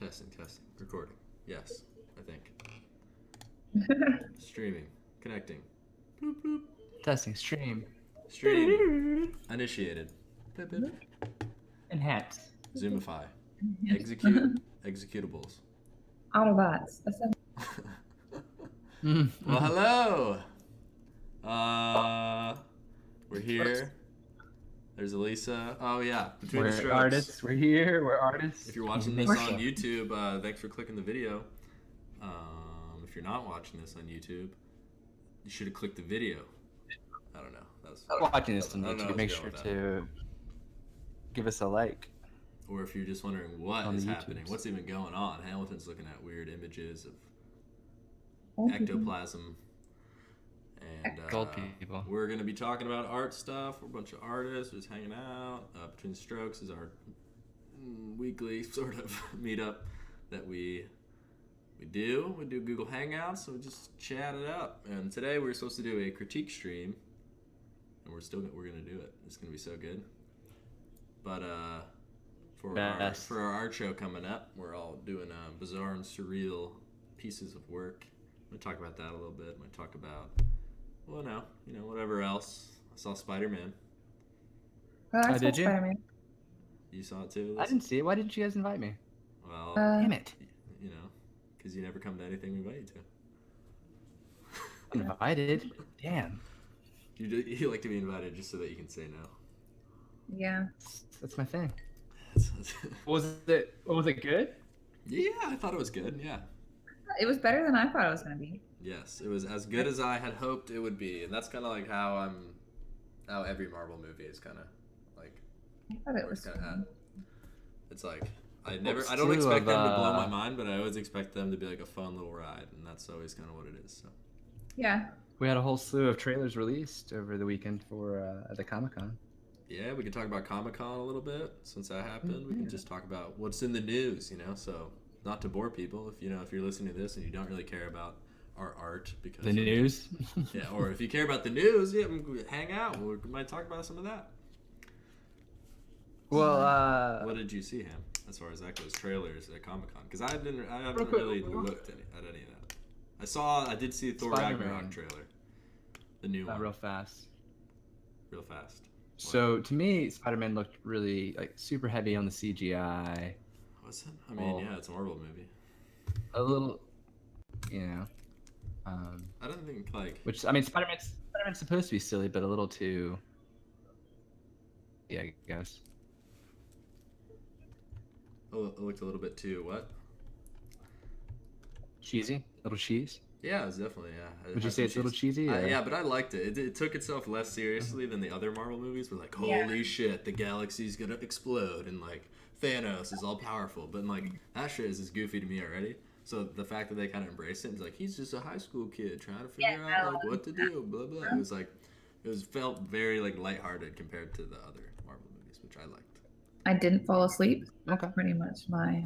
Testing. Recording. Yes, I think. Streaming. Connecting. Bloop, bloop. Testing. Stream. Stream. Initiated. Pip, pip. Enhance. Zoomify. Execute. Executables. Autobots. Well, hello. We're here. There's Elisa. Oh yeah, Between the We're Strokes. artists. We're here. We're artists. If you're watching this on YouTube, thanks for clicking the video. If you're not watching this on YouTube, you should have clicked the video. I don't know. Watching this on I don't know YouTube, what's make going sure with to give us a like. Or if you're just wondering what On is the happening, YouTubes. what's even going on, Hamilton's looking at weird images of Old ectoplasm. And Gold people. we're going to be talking about art stuff. We're a bunch of artists. We're just hanging out. Between the Strokes is our weekly sort of meetup that we do. We do Google Hangouts, so we just chat it up. And today we're supposed to do a critique stream, and we're going to do it. It's going to be so good. But for our art show coming up, we're all doing bizarre and surreal pieces of work. I'm going to talk about that a little bit. I'm going to talk about, well, no, whatever else. I saw Spider-Man. Oh, did you? Spider-Man. You saw it too? I didn't see it. Why didn't you guys invite me? Well, Damn it. because you never come to anything we invite you to. Invited? Damn. You like to be invited just so that you can say no. Yeah. That's my thing. Was it good? Yeah, I thought it was good. Yeah. It was better than I thought it was going to be. Yes, it was as good as I had hoped it would be, and that's kind of like how every Marvel movie is kind of like. I thought it was Kinda it's like I don't expect them to blow my mind, but I always expect them to be like a fun little ride, and that's always kind of what it is. So. Yeah. We had a whole slew of trailers released over the weekend for the Comic-Con. Yeah, we can talk about Comic-Con a little bit since that happened. We can just talk about what's in the news, So not to bore people, if you're listening to this and you don't really care about our art because The news? yeah, or if you care about the news, yeah, we hang out. We might talk about some of that. Well, What did you see, Ham? As far as that goes, trailers at Comic-Con, because I haven't really looked at any of that. I did see Thor Spider-Man. Ragnarok trailer, the new one, real fast. real fast. So to me, Spider-Man looked really super heavy on the CGI. What's it? I mean, yeah, it's a Marvel movie. A little, I don't think which Spider-Man's supposed to be silly, but a little too. Yeah, I guess. Oh, it looked a little bit too what? Cheesy, little cheese. Yeah, it's definitely yeah. Would you say it's a little cheesy? Or? Yeah, but I liked it. It took itself less seriously than the other Marvel movies. Were like, holy shit, the galaxy's gonna explode, and Thanos is all powerful. But that shit is just goofy to me already. So the fact that they kind of embraced it, it's he's just a high school kid trying to figure out what to do. Blah blah. It felt very lighthearted compared to the other Marvel movies, which I liked. I didn't fall asleep. Okay. Pretty much my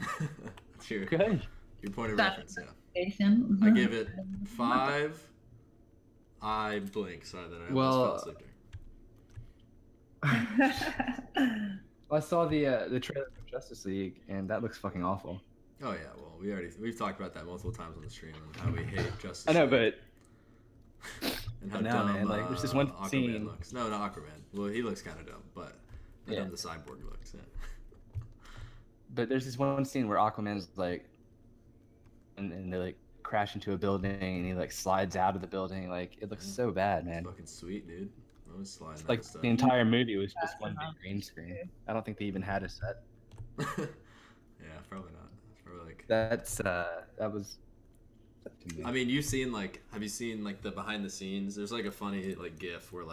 That's your point of reference. Yeah. station. I give it 5 eye blinks so that I almost fell asleep there. I saw the trailer for Justice League, and that looks fucking awful. Oh yeah, well we've talked about that multiple times on the stream and how we hate Justice. I know, League. but And how no, dumb man, there's this one Aquaman scene. looks. No, not Aquaman. Well, he looks kind of dumb, but how Yeah. dumb the cyborg looks. Yeah. But there's this one scene where Aquaman's and they crash into a building, and he slides out of the building. It looks so bad, man. Fucking sweet, dude. I was sliding. It's out of stuff. the entire movie was just one big green screen. I don't think they even had a set. Yeah, probably not. It's probably That was. To me. I mean, have you seen the behind the scenes? There's a funny GIF where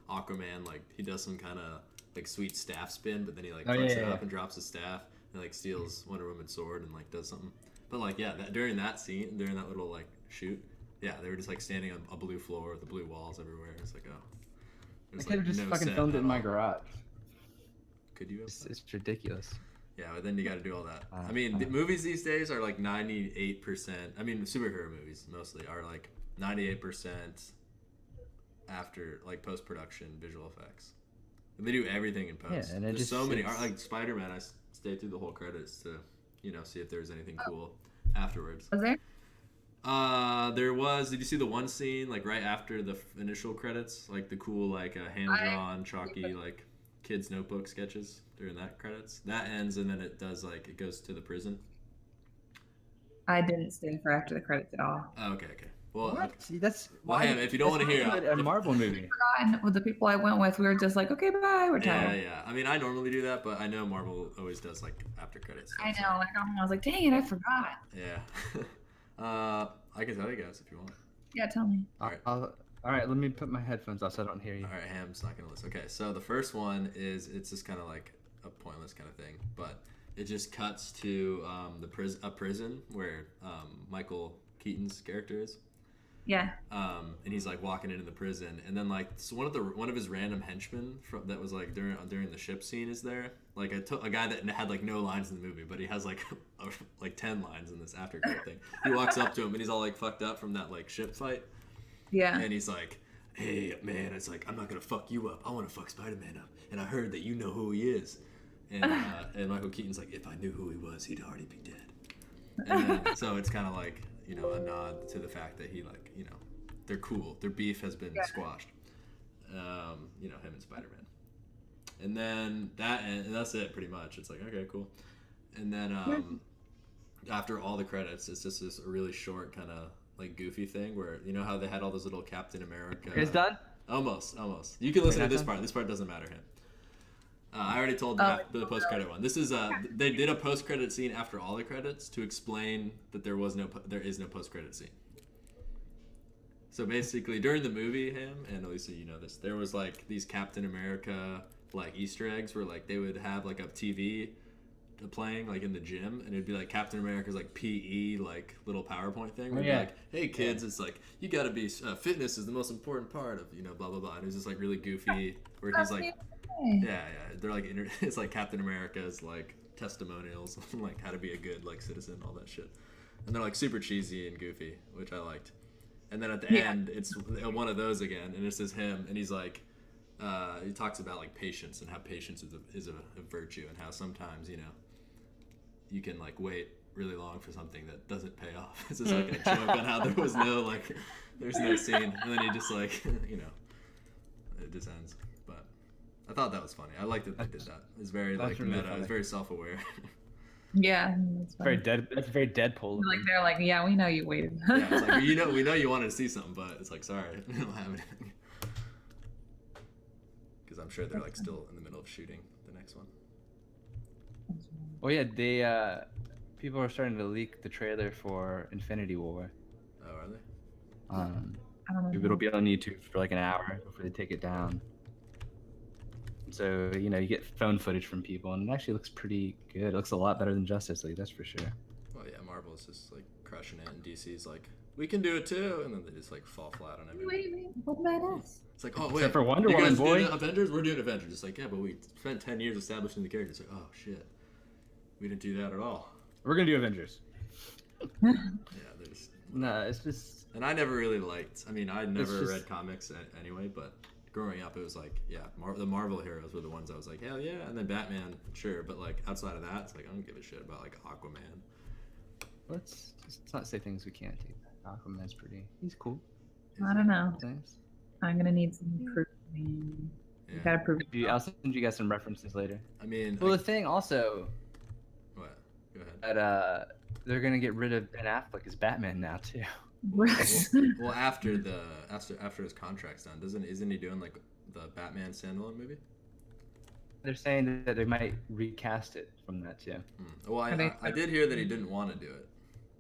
Aquaman he does some kind of sweet staff spin, but then he fucks it up and drops his staff and steals Wonder Woman's sword and does something. But during that scene, during that little shoot, yeah, they were just standing on a blue floor with the blue walls everywhere. It's I could have just fucking filmed it in my garage. Could you have? It's ridiculous. Yeah, but then you got to do all that. I mean, the movies these days are 98%. I mean, superhero movies mostly are 98% after post production visual effects. And they do everything in post. Yeah, and There's so many. Spider-Man, I stayed through the whole credits to see if there was anything cool afterwards. Was there? There was. Did you see the one scene like right after the initial credits, like the cool like hand drawn chalky like kids notebook sketches during that credits? That ends and then it does like it goes to the prison. I didn't stay for after the credits at all. Oh, okay. Well, What? okay. See, that's Well, why. hey, if you don't want to hear a Marvel movie. And with the people I went with, we were just like, okay, bye, we're tired. Yeah. I mean, I normally do that, but I know Marvel always does like after credits. I know. Like I was like, dang it, I forgot. Yeah. I can tell you guys if you want. Yeah, tell me. All right. All right, let me put my headphones off so I don't hear you. All right, Ham's not gonna listen. Okay, so the first one is it's just kind of like a pointless kind of thing, but it just cuts to a prison where Michael Keaton's character is. Yeah. And he's like walking into the prison, and then like so one of his random henchmen that was like during the ship scene is there. Like a guy that had like no lines in the movie, but he has like like 10 lines in this after credit thing. He walks up to him and he's all like fucked up from that like ship fight. Yeah. And he's like, "Hey man," it's like, "I'm not gonna fuck you up. I want to fuck Spider-Man up, and I heard that you know who he is." And Michael Keaton's like, "If I knew who he was, he'd already be dead." And then, so it's kind of like a nod to the fact that he like they're cool. Their beef has been squashed. Him and Spider-Man. And then that's it pretty much. It's like, okay, cool. And then after all the credits, it's just this really short kind of like goofy thing where you know how they had all those little Captain America. It's done? Almost. You can listen to this part. This part doesn't matter him. I already told the post-credit one. This is they did a post-credit scene after all the credits to explain that there is no post-credit scene. So basically, during the movie, and Elisa, you know this, there was like these Captain America like Easter eggs where like they would have like a TV playing like in the gym, and it'd be like Captain America's like PE like little PowerPoint thing. Where it'd be like, "Hey kids, it's like you gotta be fitness is the most important part of blah blah blah." And it was just like really goofy where he's like, yeah, they're like it's like Captain America's like testimonials on like how to be a good like citizen, all that shit, and they're like super cheesy and goofy, which I liked. And then at the end, it's one of those again, and it's just him, and he's like, he talks about like patience and how patience is a virtue, and how sometimes you can like wait really long for something that doesn't pay off. It's just like a joke on how there's no scene, and then he just like it just ends. But I thought that was funny. I liked that they did that. It's very like really meta. funny. It's very self-aware. Yeah. That's Very dead. That's very Deadpool. Like they're like, yeah, we know you waited. Yeah, it's like we know you wanted to see something, but it's like sorry, we don't have anything. Because I'm sure they're like still in the middle of shooting the next one. Oh yeah, they people are starting to leak the trailer for Infinity War. Oh, are they? I don't know. It'll be on YouTube for like an hour before they take it down. So you get phone footage from people, and it actually looks pretty good. It looks a lot better than Justice League, that's for sure. Well, yeah, Marvel's just like crushing it, and DC's like, we can do it too, and then they just like fall flat on everything. Wait, what about us? It's like, oh wait, Except for Wonder you Woman, guys boy. did Avengers, we're doing Avengers. It's like, yeah, but we spent 10 years establishing the characters. Like, oh shit, we didn't do that at all. We're gonna do Avengers. Yeah, there's. No, it's just. And I never really liked. I mean, I never just- read comics anyway, but growing up, it was like, yeah, the Marvel heroes were the ones I was like, hell yeah, and then Batman, sure, but like outside of that, it's like I don't give a shit about like Aquaman. Let's not say things we can't do. Aquaman's pretty. He's cool. I don't know. Thanks. I'm gonna need some proof. Man. You Yeah. gotta prove it. I'll send you guys some references later. I mean, Well, the thing also what? Go ahead. that they're gonna get rid of Ben Affleck as Batman now too. Well, after his contract's done, isn't he doing like the Batman standalone movie? They're saying that they might recast it from that too. Well, I did hear that he didn't want to do it,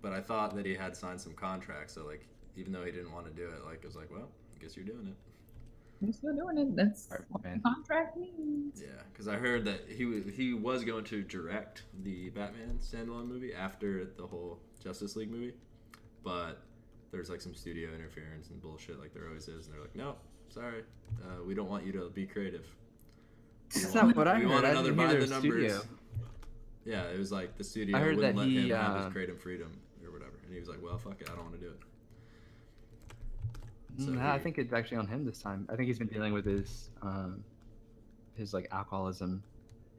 but I thought that he had signed some contracts. So like, even though he didn't want to do it, like it was like, well, I guess you're doing it. I'm still doing it. That's Alright, what the man. contract means. Yeah, because I heard that he was going to direct the Batman standalone movie after the whole Justice League movie, but there's like some studio interference and bullshit like there always is, and they're like, no, sorry, we don't want you to be creative. That's not what I We heard. want I another didn't hear by there the was numbers. studio. Yeah, it was like the studio I heard wouldn't that let he, him have his creative freedom or whatever, and he was like, well, fuck it, I don't want to do it. So I think it's actually on him this time. I think he's been dealing with his like alcoholism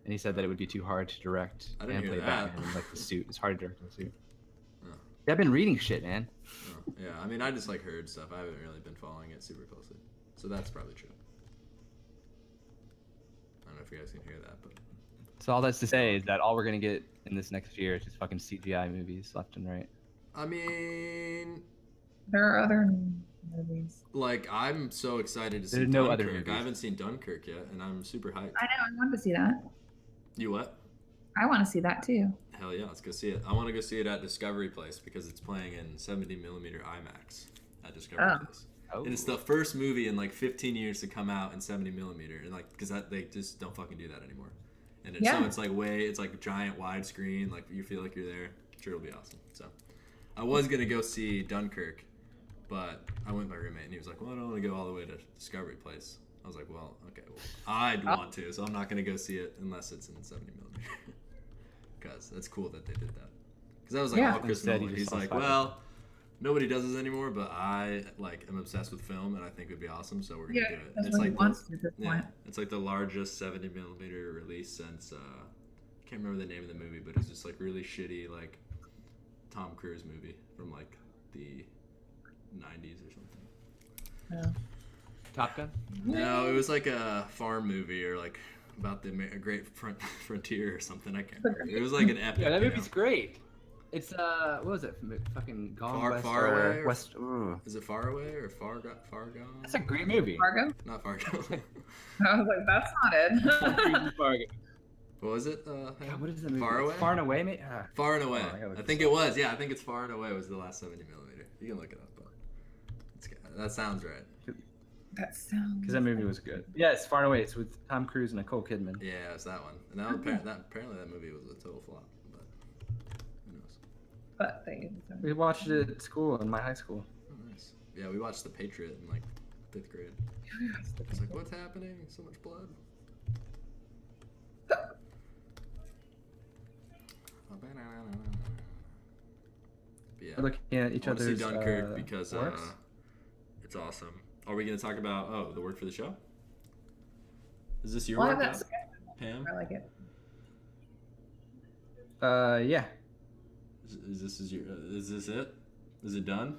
and he said that it would be too hard to direct I didn't and hear play that. Batman in like the suit. It's hard to direct in the suit. Oh. Yeah, I've been reading shit, man. Oh, yeah, I mean, I just like heard stuff. I haven't really been following it super closely, so that's probably true. I don't know if you guys can hear that, but So all that's to say is that all we're gonna get in this next year is just fucking CGI movies left and right. I mean, There are other movies. like I'm so excited to see There's no Dunkirk. other movies. I haven't seen Dunkirk yet, and I'm super hyped. I know. I want to see that. You what? I want to see that too. Hell yeah, let's go see it. I want to go see it at Discovery Place because it's playing in 70mm IMAX at Discovery Oh. Place. Oh. And it's the first movie in like 15 years to come out in 70mm, and like because they just don't fucking do that anymore. And it's, so Yeah. it's like it's like giant widescreen, like you feel like you're there. Sure, it'll be awesome. So I was gonna go see Dunkirk, but I went with my roommate and he was like, "Well, I don't want to go all the way to Discovery Place." I was like, "Well, okay, well, I'd want to, so I'm not gonna go see it unless it's in 70mm." Because that's cool that they did that. Because that was like Yeah. all Chris Instead, Nolan. he He's just like, lost well, nobody does this anymore, but I like am obsessed with film and I think it would be awesome, so we're gonna Yeah, do it. that's It's what he like wants to at this yeah, point. it's like the largest 70mm release since I can't remember the name of the movie, but it's just like really shitty like Tom Cruise movie from like the 90s or something. Yeah. Top Gun? No, it was like a farm movie or like about the great frontier or something. I can't remember. It was like an epic. Yeah, that you movie's know? great. It's what was it? Fucking Gone Far- West Far or Away or- West. Ooh. Is it Far Away or Far Gone? That's a great movie. Fargo? Not Fargo. I was like, that's not it. Fargo. What was it? God, what is the movie? Far Away? Far and Away, mate. Far and Away. Oh, I gotta look I think this it was. Yeah, I think it's Far and Away was the last 70mm. You can look it up. But that sounds right. That sounds. Because that movie was good. Yeah, it's Far and Away. It's with Tom Cruise and Nicole Kidman. Yeah, it's that one. And that was apparently that movie was a total flop. But who knows? But they. We watched it at school in my high school. Oh, nice. Yeah, we watched The Patriot in like 5th grade. It's like, what's happening? So much blood. But yeah, We're looking at each I want to see other's Dunkirk because works. it's awesome. Are we going to talk about the word for the show? Is this your Well, work, that's. Pam? I like it. Yeah. Is this it? Is it done?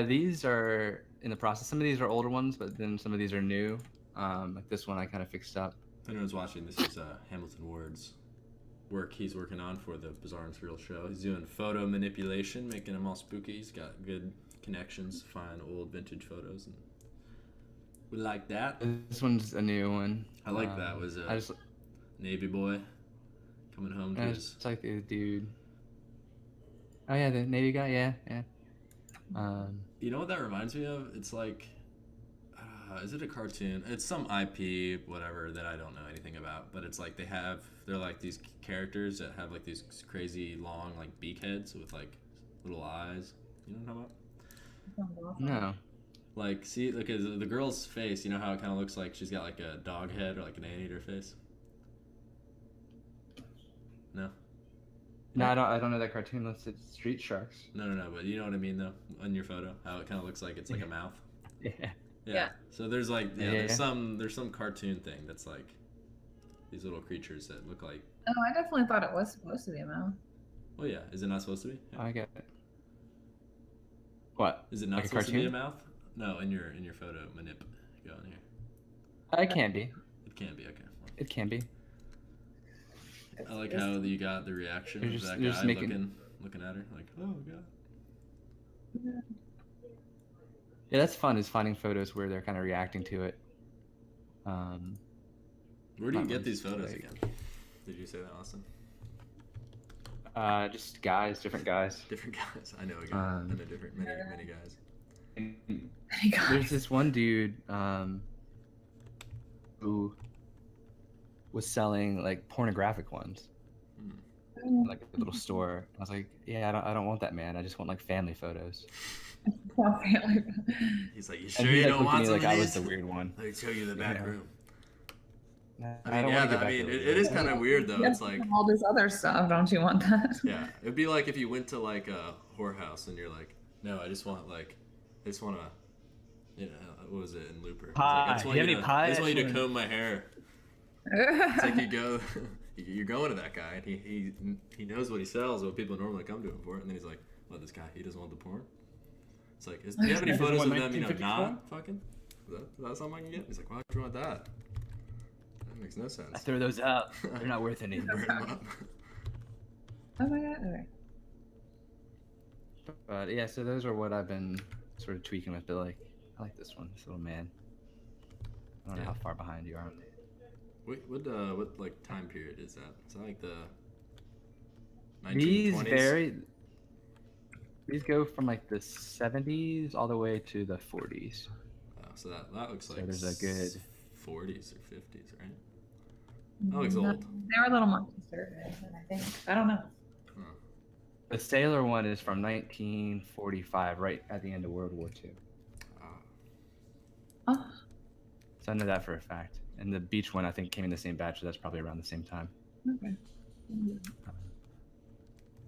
These are in the process. Some of these are older ones, but then some of these are new. Like this one I kind of fixed up. If anyone's watching, this is Hamilton Ward's work he's working on for the Bizarre and Surreal show. He's doing photo manipulation, making them all spooky. He's got good connections to find old vintage photos, and we like that. This one's a new one. I like that. Was I just Navy boy coming home to I his. just like the dude. Oh yeah, the Navy guy. Yeah, yeah. You know what that reminds me of? It's like, is it a cartoon? It's some IP, whatever, that I don't know anything about. But it's like they're like these characters that have like these crazy long like beak heads with like little eyes. You know what I'm talking about? No. Like, see, look at the girl's face. You know how it kind of looks like she's got like a dog head or like an anteater face? No? No, I don't know that cartoon unless it's Street Sharks. No, but you know what I mean, though, on your photo? How it kind of looks like it's like a mouth? Yeah. Yeah. So there's like, Yeah. there's some cartoon thing that's like these little creatures that look like, Oh, I definitely thought it was supposed to be a mouth. well, yeah, is it not supposed to be? Yeah. I get it. What? Is it not Like a supposed to be a cartoon? mouth? No, in your photo, manip. Go in here. It can be. It can be, okay. It can be. I like how you got the reaction You're of just- that you're guy just making- looking at her like, oh god. Yeah, that's fun. Is finding photos where they're kind of reacting to it. Where do you That get these one's photos like- again? Did you say that, Austin? Just guys, different guys. Different guys. I know a guy. I know many guys. There's this one dude who was selling like pornographic ones, in, like a little store. I was like, yeah, I don't want that, man. I just want like family photos. He's like, you And sure he you like, don't looked at want me some like of I these? was the weird one. Let me show you the back Yeah. room. I don't want to go back there. it is kind of weird though. It's like, all this other stuff. Don't you want that? yeah, it'd be like if you went to like a whorehouse and you're like, no, I just want to, you know, what was it in Looper? It's like, Pie. Do you have any pie? I just want you to Actually- comb my hair. It's like you go, you're going to that guy, and he knows what he sells, what people normally come to him for, and then he's like, "What, this guy? He doesn't want the porn." It's like, do you have any photos of them, not fucking? Is that something I can get? He's like, why would you want that? That makes no sense. I throw those out. They're not worth anything. Burn them up. Oh my god. Okay. But yeah, so those are what I've been sort of tweaking with. But like, I like this one, this little man. I don't know how far behind you are. What like time period is that? Is that like the 1920s? These go from like the 70s all the way to the 40s. So that looks like there's a good 40s or 50s, right? That looks old. They were a little more conservative, I think. I don't know. Huh. The sailor one is from 1945, right at the end of World War II. Oh, So I know that for a fact. And the beach one, I think, came in the same batch, so that's probably around the same time. okay.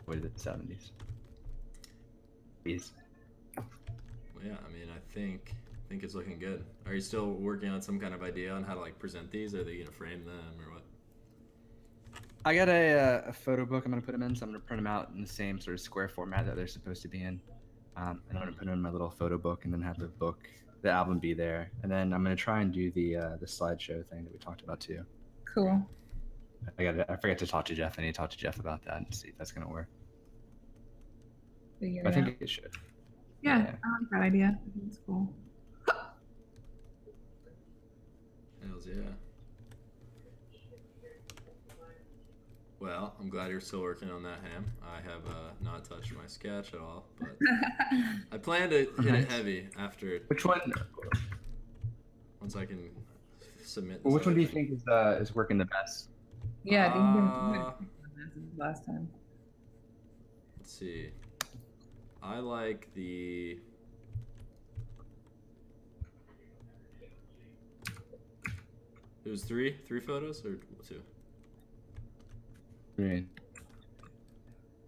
What is it, 70s? These. Well, yeah, I mean, I think it's looking good. Are you still working on some kind of idea on how to like present these? Are they gonna frame them or what? I got a photo book I'm going to put them in, so I'm going to print them out in the same sort of square format that they're supposed to be in. And I'm going to put them in my little photo book and then have the album be there. And then I'm going to try and do the slideshow thing that we talked about too. Cool. I forgot to talk to Jeff. I need to talk to Jeff about that and see if that's going to work. Figure I it think out. it should. Yeah, yeah. I like that idea. I think it's cool. Hells yeah. Well, I'm glad you're still working on that, Ham. I have not touched my sketch at all, but I plan to hit it heavy after. Which one? Once I can submit. Well, which one do you think is working the best? Yeah, I think last time. Let's see. I like the. It was three photos or two? Three.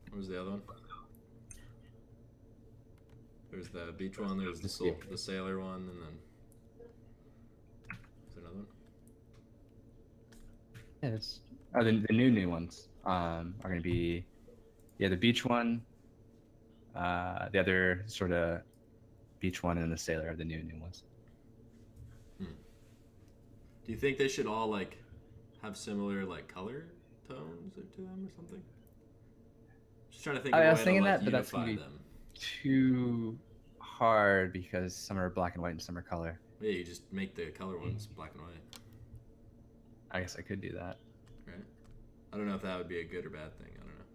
What was the other one? There's the beach one. There's the sailor one, and then is there another one? Yeah, the new ones are going to be the beach one, the other sort of beach one, and the sailor are the new ones. Do you think they should all like have similar like color tones to them or something? Just trying to think. I of was a way thinking to, like, that, but that's gonna be them. too hard because some are black and white and some are color. Yeah, you just make the color ones black and white. I guess I could do that. Right. I don't know if that would be a good or bad thing. I don't know.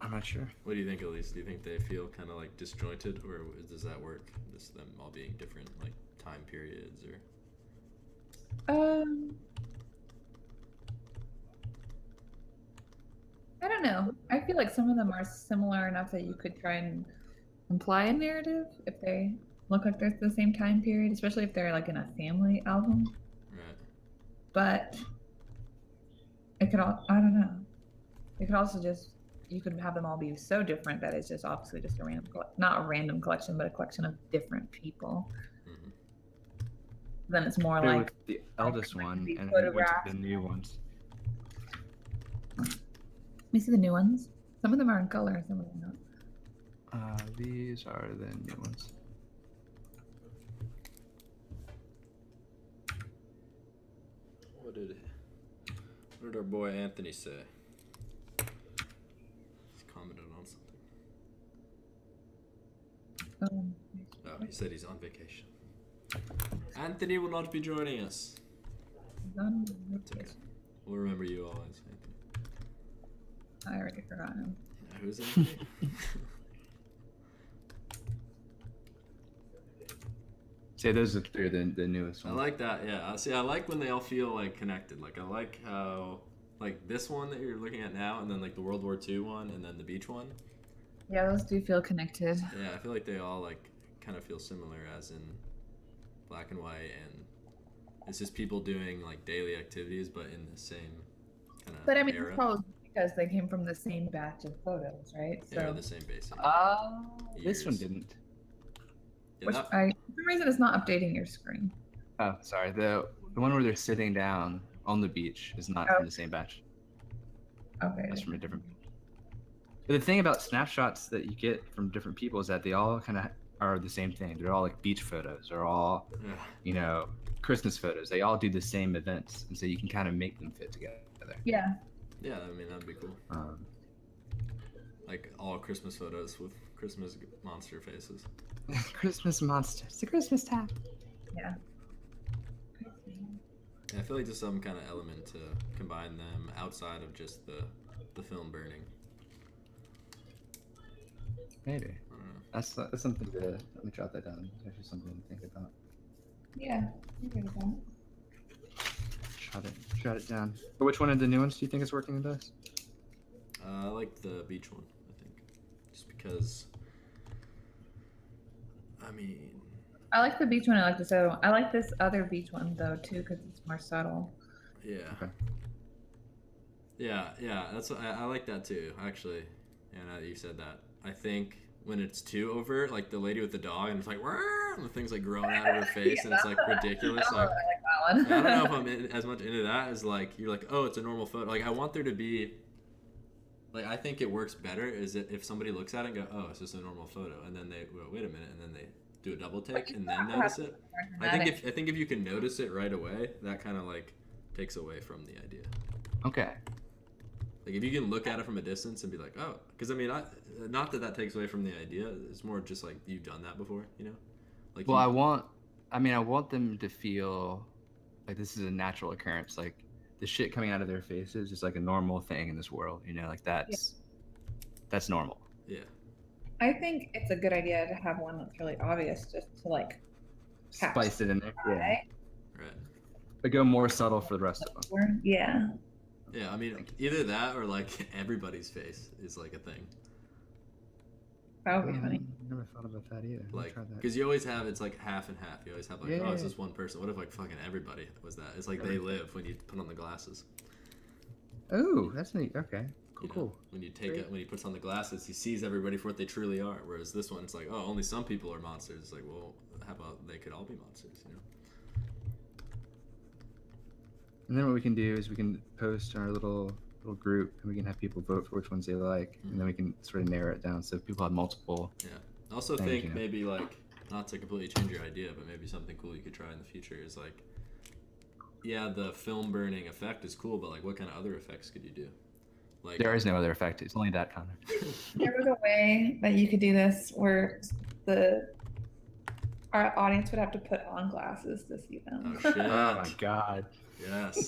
I'm not sure. What do you think, Elise? Do you think they feel kind of like disjointed, or does that work? Just them all being different, like time periods, or? I don't know. I feel like some of them are similar enough that you could try and imply a narrative if they look like they're the same time period, especially if they're like in a family album. Right. But it could all, I don't know. It could also just, you could have them all be so different that it's just obviously just a random, not a random collection, but a collection of different people. Mm-hmm. Then it's more like the eldest one and photographs. the new ones. Let me see the new ones. Some of them are in color, some of them not. These are the new ones. What did our boy Anthony say? He's commented on something. Oh, he said he's on vacation. Anthony will not be joining us. It's okay. We'll remember you always, Anthony. I already forgot him. Who's Anthony? See, those are the newest I ones. like that. Yeah. See, I like when they all feel like connected. Like I like how like this one that you're looking at now, and then like the World War II one, and then the beach one. Yeah, those do feel connected. Yeah, I feel like they all like kind of feel similar, as in black and white, and it's just people doing like daily activities, but in the same kind of But I mean, era. it's probably because they came from the same batch of photos, right? Yeah, the same basic. This one years. didn't. Yeah, For some reason it's not updating your screen. Oh, sorry. The one where they're sitting down on the beach is not Oh. from the same batch. Okay. That's from a different. But the thing about snapshots that you get from different people is that they all kind of are the same thing. They're all like beach photos, or all, Yeah. Christmas photos. They all do the same events, and so you can kind of make them fit together. Yeah. Yeah, I mean that'd be cool. Like all Christmas photos with Christmas monster faces. Christmas monster. It's the Christmas time. Yeah. I feel like just some kind of element to combine them outside of just the film burning. Maybe. I don't know. That's something to. Let me jot that down. It's actually something to think about. Yeah. Jot it down. But which one of the new ones do you think is working the best? I like the beach one, I think. Just because, I mean... I like the beach one. I like this other one. I like this other beach one, though, too, because it's more subtle. Yeah. Okay. Yeah, that's I like that too, actually. Yeah, now that you said that. I think when it's too overt, like the lady with the dog, and it's like, "Wah!" and the thing's like growing out of her face, and it's like ridiculous. I Like, like that one. I don't know if I'm as much into that as like you're like, oh, it's a normal photo. Like I want there to be, like I think it works better is if somebody looks at it and go, oh, it's just a normal photo, and then they well, wait a minute, and then they do a double take and then notice it. I think if you can notice it right away, that kind of like takes away from the idea. Okay. Like if you can look at it from a distance and be like, oh, because I mean, not that takes away from the idea. It's more just like you've done that before, you know. Like Well, I want them to feel like this is a natural occurrence. Like the shit coming out of their faces is like a normal thing in this world. Like that's normal. Yeah. I think it's a good idea to have one that's really obvious, just to like Spice it in there. Yeah. right? Right. But go more subtle for the rest of them. Yeah. Yeah, I mean, either that or like everybody's face is like a thing. That would be funny. Never thought about that either. Like, because you always have it's like half and half. You always have like, Yeah. oh, it's just one person. What if like fucking everybody was that? It's like they live when you put on the glasses. Oh, that's neat. Okay. You know, Cool. When you take it, when he puts on the glasses, he sees everybody for what they truly are. Whereas this one, it's like, oh, only some people are monsters. It's like, well, how about they could all be monsters? You know. And then what we can do is we can post our little group, and we can have people vote for which ones they like, and then we can sort of narrow it down. So if people have multiple. Yeah. I also Thank think you. maybe like not to completely change your idea, but maybe something cool you could try in the future is like, yeah, the film burning effect is cool, but like, what kind of other effects could you do? Like, There is no other effect. It's only that kind of. There was a way that you could do this where our audience would have to put on glasses to see them. Oh shit! Oh my god.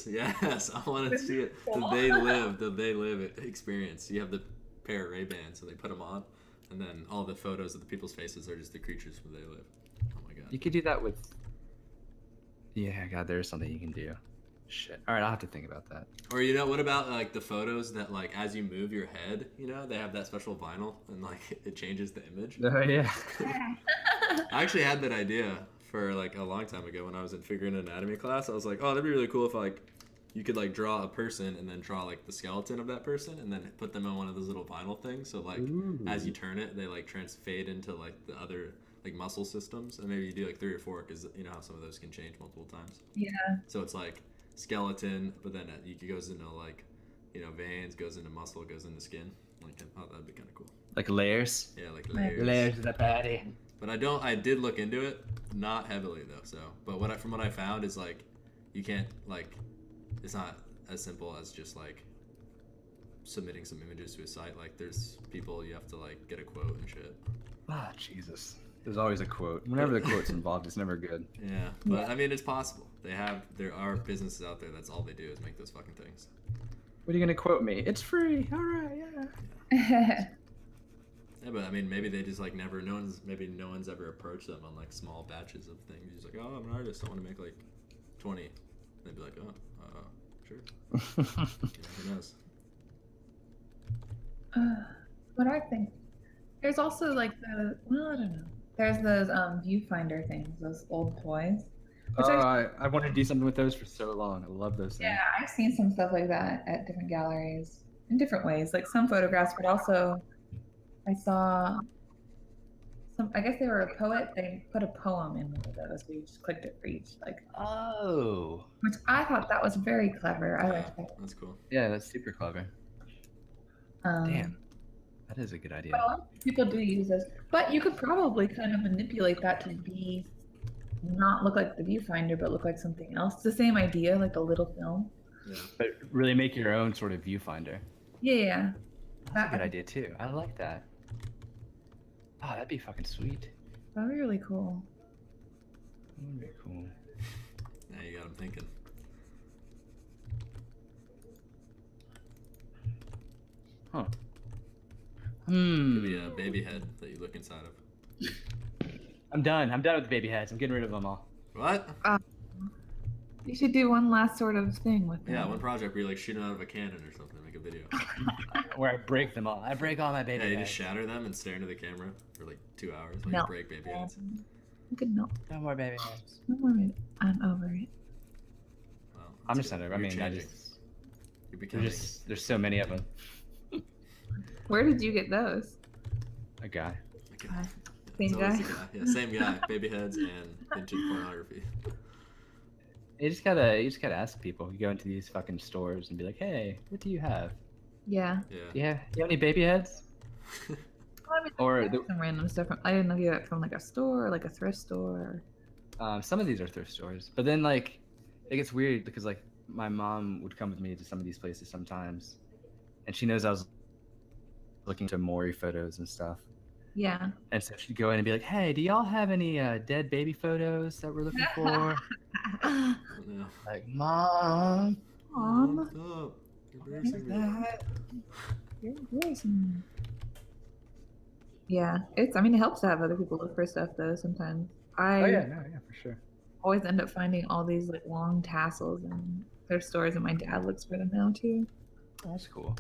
Yes, I want to see it. Cool. The they live experience. You have the pair of Ray-Bans, so they put them on, and then all the photos of the people's faces are just the creatures from they live. Oh my god. You could do that with. Yeah, God, there's something you can do. Shit. All right, I'll have to think about that. Or what about like the photos that like as you move your head, they have that special vinyl and like it changes the image. Oh yeah. I actually had that idea for like a long time ago when I was in figure anatomy class. I was like, oh, that'd be really cool if like you could like draw a person and then draw like the skeleton of that person and then put them on one of those little vinyl things. So like as you turn it, they like fade into like the other like muscle systems, and maybe you do like 3 or 4 because you know how some of those can change multiple times. Yeah. So it's like skeleton, but then it goes into like veins, goes into muscle, goes into skin. Like that'd be kind of cool. Like layers. Yeah, like layers. Layers of the patty. But I did look into it, not heavily though. So, but from what I found is like, you can't like, it's not as simple as just like submitting some images to a site. Like there's people you have to like get a quote and shit. Ah, Jesus. There's always a quote. Whenever the quote's involved, it's never good. Yeah, but I mean it's possible. There are businesses out there that's all they do is make those fucking things. What are you gonna quote me? It's free. All right, yeah. Yeah, but I mean, maybe they just like no one's ever approached them on like small batches of things. Just like, oh, I'm an artist, I want to make like 20. They'd be like, oh, sure. Who knows? What I think, there's also like I don't know. There's those viewfinder things, those old toys. Which I wanted to do something with those for so long. I love those things. Yeah, I've seen some stuff like that at different galleries in different ways, like some photographs, but also I saw I guess they were a poet. They put a poem in one of those. So you just clicked it for each, like, Oh. which I thought that was very clever. I Yeah, liked that. that's cool. Yeah, that's super clever. Damn. That is a good But idea. a lot of people do use this, but you could probably kind of manipulate that to be not look like the viewfinder, but look like something else. It's the same idea, like a little film. Yeah. But really make your own sort of viewfinder. Yeah. That's a good idea too. I like that. Oh, that'd be fucking sweet. That'd be really cool. That'd be cool. Now you got him thinking. Huh. Could be a baby head that you look inside of. I'm done. I'm done with the baby heads. I'm getting rid of them all. What? You should do one last sort of thing with them. Yeah, one project where you like shoot them out of a cannon or something, make a video. Where I break them all. I break all my baby Yeah, you heads. just shatter them and stare into the camera for like 2 hours. Like No. you break baby heads. Good no. No more baby heads. No more. I'm over it. Well, I'm that's just good. not. I mean, You're I changing. just. You're becoming. There's so many of them. Where did you get those? A guy. Okay. Same It's always guy? the guy. Yeah, same guy. Baby heads and vintage pornography. You just gotta ask people. You go into these fucking stores and be like, hey, what do you have? Yeah. Yeah. Do you have any baby heads? I mean, Or some random stuff. I didn't know if you got it from like a store or like a thrift store. some of these are thrift stores, but then like it gets weird because like my mom would come with me to some of these places sometimes, and she knows I was looking to Maury photos and stuff, Yeah. and so she'd go in and be like, hey, do y'all have any dead baby photos that we're looking for? No. Like, mom, Mom, What's up? You're what's embarrassing me. that? you're embarrassing. Yeah, I mean, it helps to have other people look for stuff though. Sometimes I Oh yeah, no, yeah, for sure. always end up finding all these like long tassels in thrift stores, and my dad looks for them now too. Oh, that's cool.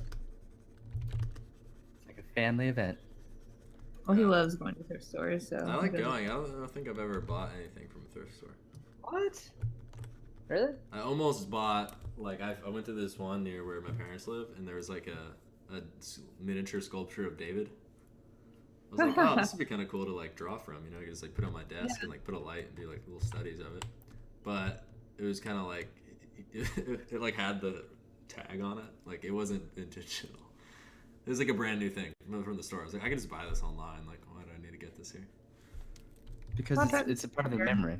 It's like a family event. Well, he loves going to thrift stores, so I he like goes- going. I don't think I've ever bought anything from a thrift store. What? Really? I almost bought, like, I went to this one near where my parents live, and there was like a miniature sculpture of David. I was like, oh, this would be kind of cool to like draw from, you know, just like put it on my desk and like put a light and do like little studies of it. But it was kind of like, it like had the tag on it. Like it wasn't intentional. It was like a brand new thing from the store. I was like, I can just buy this online. Like, why do I need to get this here? Because Well, it's a part of the memory.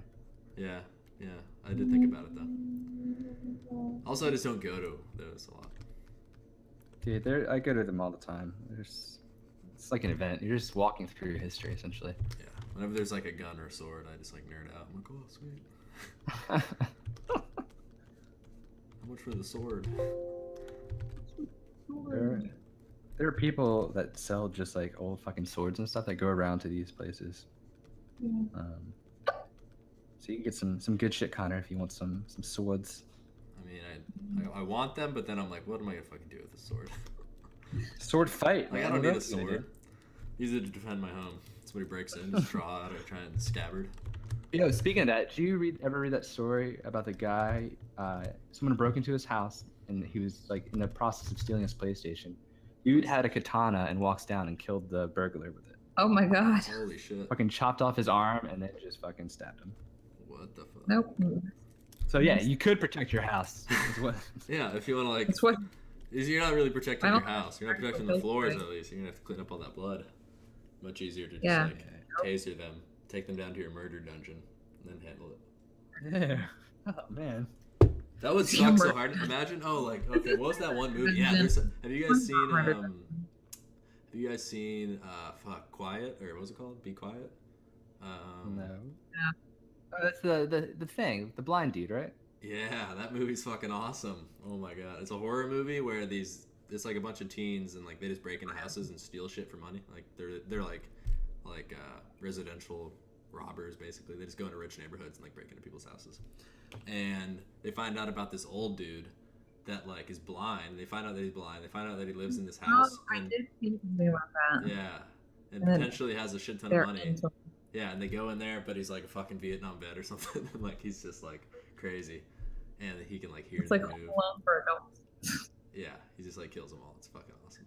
Yeah, yeah. I did think about it though. Also, I just don't go to those a lot. Dude, I go to them all the time. It's like an event. You're just walking through your history, essentially. Yeah. Whenever there's like a gun or a sword, I just like nerd out. I'm like, oh, sweet. How much for the sword? There are people that sell just like old fucking swords and stuff that go around to these places. Yeah. So you can get some good shit, Connor, if you want some swords. I mean, I want them, but then I'm like, what am I gonna fucking do with a sword? Sword fight. Like, man. I don't What need a else you gonna sword. Use it to defend my home. Somebody breaks in, just draw out or try and scabbard. do? You know, speaking of that, did you ever read that story about the guy? Someone broke into his house and he was like in the process of stealing his PlayStation. Dude had a katana and walks down and killed the burglar with it. Oh my god. Holy shit. Fucking chopped off his arm and then just fucking stabbed him. What the fuck? Nope. So yeah, you could protect your house. is what- Yeah, if you want to like, That's what. you're not really protecting I your don't- house. You're not protecting the floors at least. You're gonna have to clean up all that blood. Much easier to just Yeah. like taser them, take them down to your murder dungeon, and then handle it. Yeah. Oh man. That would suck so hard. Imagine, okay, what was that one movie? Yeah, have you guys seen Quiet, or what was it called? Be Quiet? No. Oh, that's the thing, the blind dude, right? Yeah, that movie's fucking awesome. Oh my god. It's a horror movie where it's like a bunch of teens and like they just break into houses and steal shit for money. Like they're like residential robbers basically. They just go into rich neighborhoods and like break into people's houses. And they find out about this old dude that like is blind. They find out that he's blind. They find out that he lives in this house. I And did see something about that. yeah, and And then potentially has a shit ton of They're money. into- Yeah, and they go in there, but he's like a fucking Vietnam vet or something. Like he's just like crazy, and he can like hear It's them like move. Home Alone for adults. Yeah, he just like kills them all. It's fucking awesome.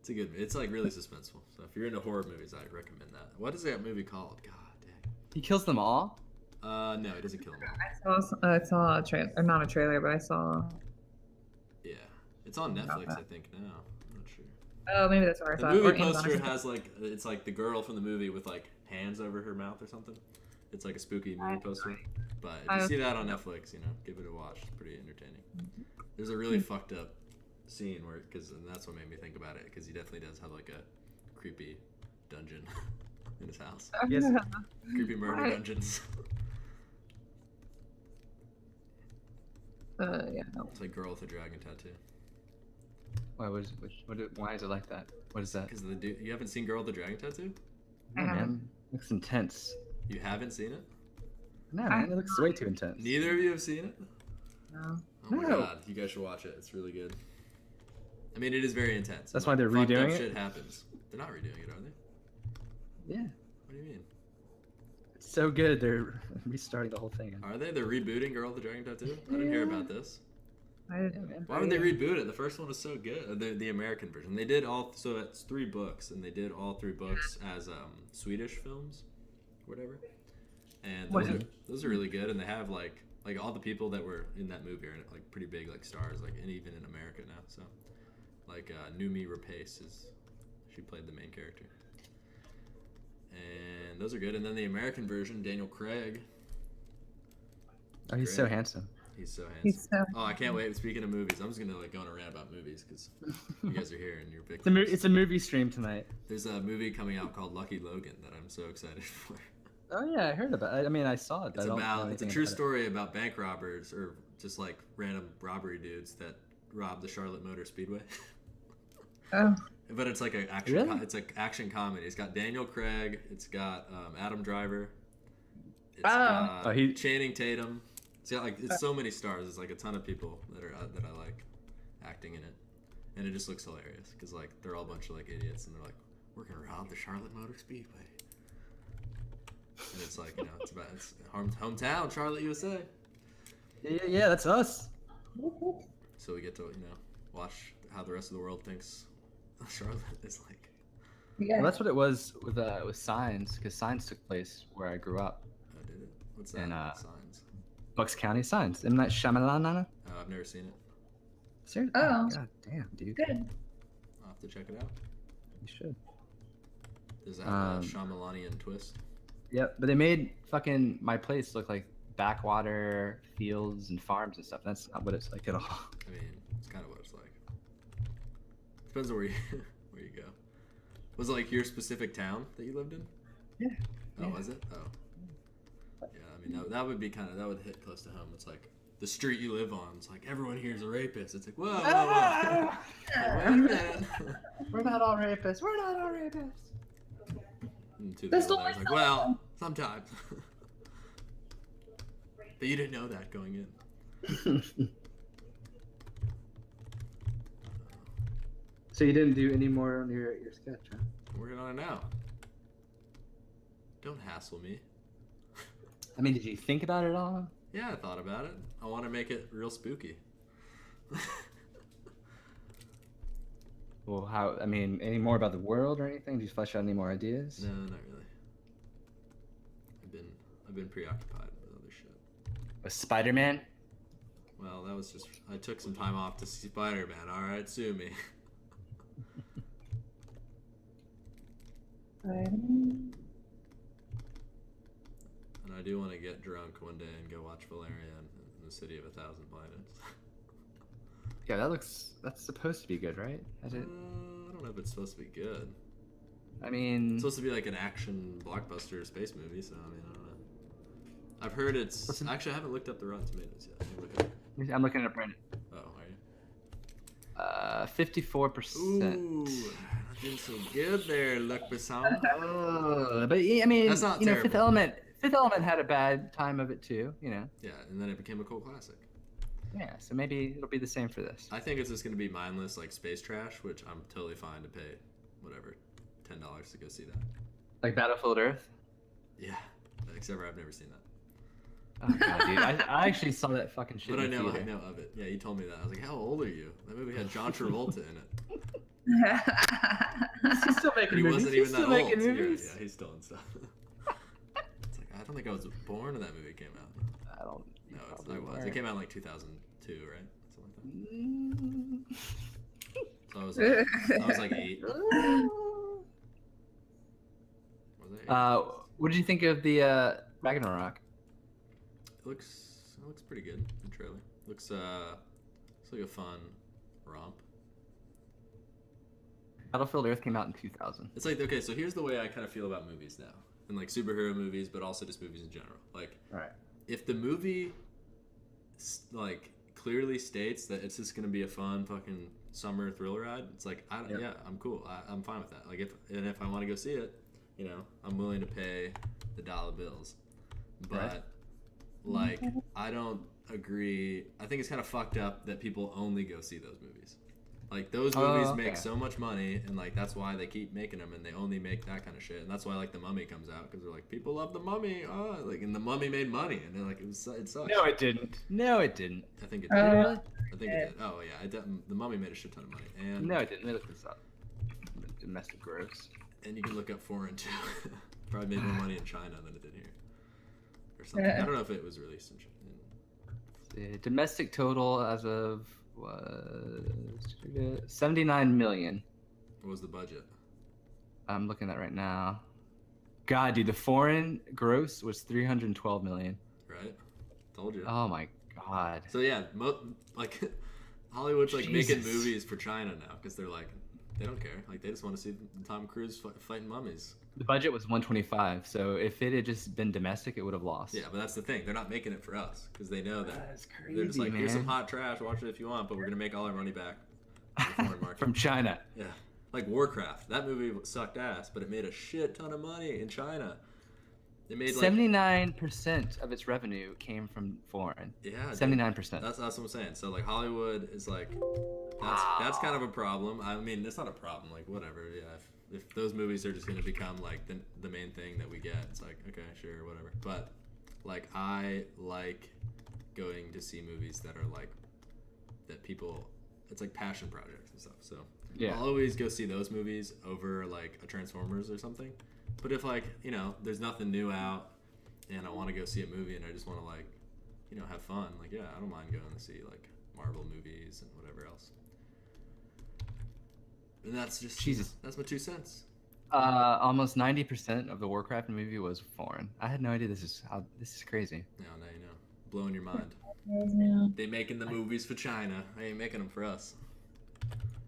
It's a good. It's like really suspenseful. So if you're into horror movies, I recommend that. What is that movie called? God dang. He kills them all. No, he doesn't kill them all. I saw a trailer, or not a trailer, but I saw. Yeah, it's on About Netflix, that. I think now. I'm not sure. Oh, maybe that's where I The saw it. movie Or Amazon or poster something. has like it's like the girl from the movie with like hands over her mouth or something. It's like a spooky movie poster. But if you see that on Netflix, you know, give it a watch. It's pretty entertaining. There's a really fucked up scene where, and that's what made me think about it, because he definitely does have like a creepy dungeon in his house. Yes. Creepy murder Right. dungeons. Yeah, no. It's like girl with a dragon tattoo. Why is it like that? What is that? Because the dude, you haven't seen Girl with the Dragon Tattoo? No, man. Looks intense. You haven't seen it? No, man, it looks way too intense. Neither of you have seen it? No. Oh my No. god, you guys should watch it. It's really good. I mean, it is very intense. That's Like, why they're fucked up redoing it? Shit happens. They're not redoing it, are they? Yeah. What do you mean? It's so good. They're restarting the whole thing. Are they? They're rebooting Girl with the Dragon Tattoo? I didn't hear about this. I didn't. man. Why would they reboot it? The first one was so good. The American version. They did all. So it's 3 books, and they did all 3 books as Swedish films, whatever. And those are really good. And they have like all the people that were in that movie are like pretty big like stars, like, and even in America now. So like Noomi Rapace she played the main character. And those are good. And then the American version, Daniel Craig. Oh, he's so handsome. He's so handsome. He's so. Oh, I can't wait. Speaking of movies, I'm just gonna like go on a rant about movies because you guys are here and you're big. It's a movie stream tonight. There's a movie coming out called Lucky Logan that I'm so excited for. Oh yeah, I heard about it. I mean, I saw it. But It's a true story about bank robbers or just like random robbery dudes that rob the Charlotte Motor Speedway. Oh. But it's like an action. Really? It's like action comedy. It's got Daniel Craig. It's got Adam Driver. It's Oh. got Channing Tatum. It's got like so many stars. It's like a ton of people that I like acting in it, and it just looks hilarious because like they're all a bunch of like idiots and they're like, we're gonna rob the Charlotte Motor Speedway, and it's like, you know, it's hometown Charlotte, USA. Yeah, that's us. So we get to, you know, watch how the rest of the world thinks Charlotte is like. Yeah. Well, that's what it was with Signs, because Signs took place where I grew up. Oh, did it? What's that? And, Signs. Bucks County Signs. Isn't that Shyamalan? Oh, I've never seen it. Seriously? Oh. God damn, dude. Good. I'll have to check it out. You should. Does that have a Shyamalanian twist? Yep, but they made fucking my place look like backwater fields and farms and stuff. That's not what it's like at all. I mean, it's kind of what it's like. Depends on where you where you go. Was it like your specific town that you lived in? Yeah. Oh, Yeah. was it? Oh. Yeah, I mean that would be that would hit close to home. It's like the street you live on. It's like everyone here's a rapist. It's like whoa, whoa, whoa. Wait a minute. We're not all rapists. We're not all rapists. And to the There's other, I always was like, well, sometimes. But you didn't know that going in. So you didn't do any more on your sketch, huh? I'm working on it now. Don't hassle me. I mean, did you think about it all? Yeah, I thought about it. I want to make it real spooky. Well, how? I mean, any more about the world or anything? Did you flesh out any more ideas? No, not really. I've been preoccupied with other shit. With Spider-Man? Well, that was just I took some time off to see Spider-Man. All right, sue me. And I do want to get drunk one day and go watch Valerian in the City of a Thousand Planets. Yeah, that's supposed to be good, right? I don't know if it's supposed to be good. I mean, It's supposed to be like an action blockbuster space movie, so I mean, I don't know. I've heard it's actually I haven't looked up the Rotten Tomatoes yet. Let me look at it. I'm looking it up right now. Oh, are you? 54%. Ooh, not doing so good there, Luc Besson. But yeah, I mean, That's not you know, terrible. Fifth Element had a bad time of it too. You know. Yeah, and then it became a cult classic. Yeah, so maybe it'll be the same for this. I think it's just gonna be mindless like space trash, which I'm totally fine to pay, whatever, $10 to go see that. Like Battlefield Earth. Yeah, except for I've never seen that. Oh god, dude, I actually saw that fucking shit. But I in the know theater. of it. Yeah, you told me that. I was like, how old are you? That movie had John Travolta in it. making He movies. wasn't He's even that still old. making Yeah, movies. yeah, he's still in stuff. It's like I don't think I was born when that movie came out. I don't. No, probably I was. weren't. It came out in like 2002, right? Something like that. Mm. So I was like 8. Was I 8? What did you think of the Ragnarok? It looks pretty good. The trailer looks like a fun romp. Battlefield Earth came out in 2000. It's like, okay, so here's the way I kind of feel about movies now, and like superhero movies, but also just movies in general. Like, Right. if the movie like clearly states that it's just gonna be a fun fucking summer thriller ride, it's like, yeah, I'm cool. I'm fine with that. Like, if I want to go see it, you know, I'm willing to pay the dollar bills. But Right. like, I don't agree. I think it's kind of fucked up that people only go see those movies. Like, those movies make so much money, and like that's why they keep making them, and they only make that kind of shit. And that's why like The Mummy comes out, because they're like, people love The Mummy. Oh, like, and The Mummy made money, and they're like, it sucks. No, it didn't. No, it didn't. I think it did. Really? I think it did. Oh yeah, The Mummy made a shit ton of money, and No, it didn't. Let me look this up. Domestic gross. and you can look up foreign too. Probably made more money in China than it did here, or something. I don't know if it was released in China. The domestic total as of was 79 million. What was the budget? I'm looking at right now. God, dude, the foreign gross was 312 million. Right? Told you. Oh my God. So yeah, like Hollywood's like making Jesus. movies for China now, because they're like, they don't care. Like, they just want to see Tom Cruise fighting mummies. The budget was 125, so if it had just been domestic, it would have lost. Yeah, but that's the thing. They're not making it for us, because they know that. That's crazy, They're just like, here's some man. hot trash. Watch it if you want, but we're gonna make all our money back on the foreign market. From China. Yeah, like Warcraft. That movie sucked ass, but it made a shit ton of money in China. It made like 79% of its revenue came from foreign. yeah, 79%. That's what I'm saying. So like Hollywood is like, that's kind of a problem. I mean, it's not a problem. Like, whatever. Yeah, if those movies are just gonna become like the main thing that we get, it's like, okay, sure, whatever. But like, I like going to see movies that are like, that people, it's like passion projects and stuff. So Yeah. I'll always go see those movies over like a Transformers or something. But if like, you know, there's nothing new out and I want to go see a movie and I just want to like, you know, have fun, like, yeah, I don't mind going to see like Marvel movies and whatever else. And that's just, Jesus. that's my 2 cents. Almost 90% of the Warcraft movie was foreign. I had no idea this is crazy. Now you know, blowing your mind. Yeah. They making the movies for China. They ain't making them for us.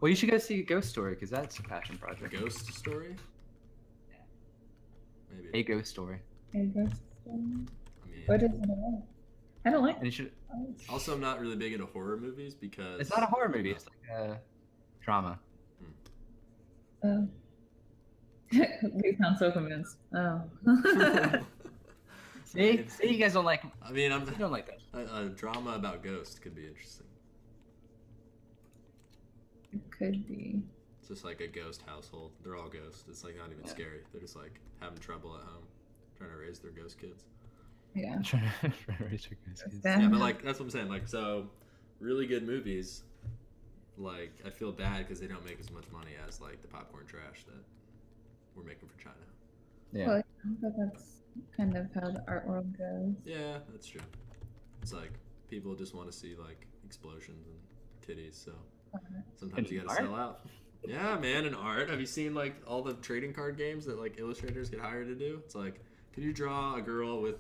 Well, you should go see Ghost Story because that's a passion project. Ghost Story? Maybe. A Ghost Story. I guess. I mean, What is it about? I don't like And you should. also, I'm not really big into horror movies because It's not a horror movie. It's like a drama. Oh. We sound so convinced. Oh. See, you guys don't like. I mean, You don't like that. a drama about ghosts could be interesting. It could be. It's just like a ghost household. They're all ghosts. It's like not even scary. They're just like having trouble at home, trying to raise their ghost kids. Yeah. I'm trying to raise your guys' kids. That- Yeah, but like that's what I'm saying. Like, so really good movies. Like, I feel bad because they don't make as much money as like the popcorn trash that we're making for China. Yeah. Well, but that's kind of how the art world goes. Yeah, that's true. It's like people just want to see like explosions and titties, so sometimes you And gotta art? sell out. Yeah, man, and art. Have you seen like all the trading card games that like illustrators get hired to do? It's like, can you draw a girl with,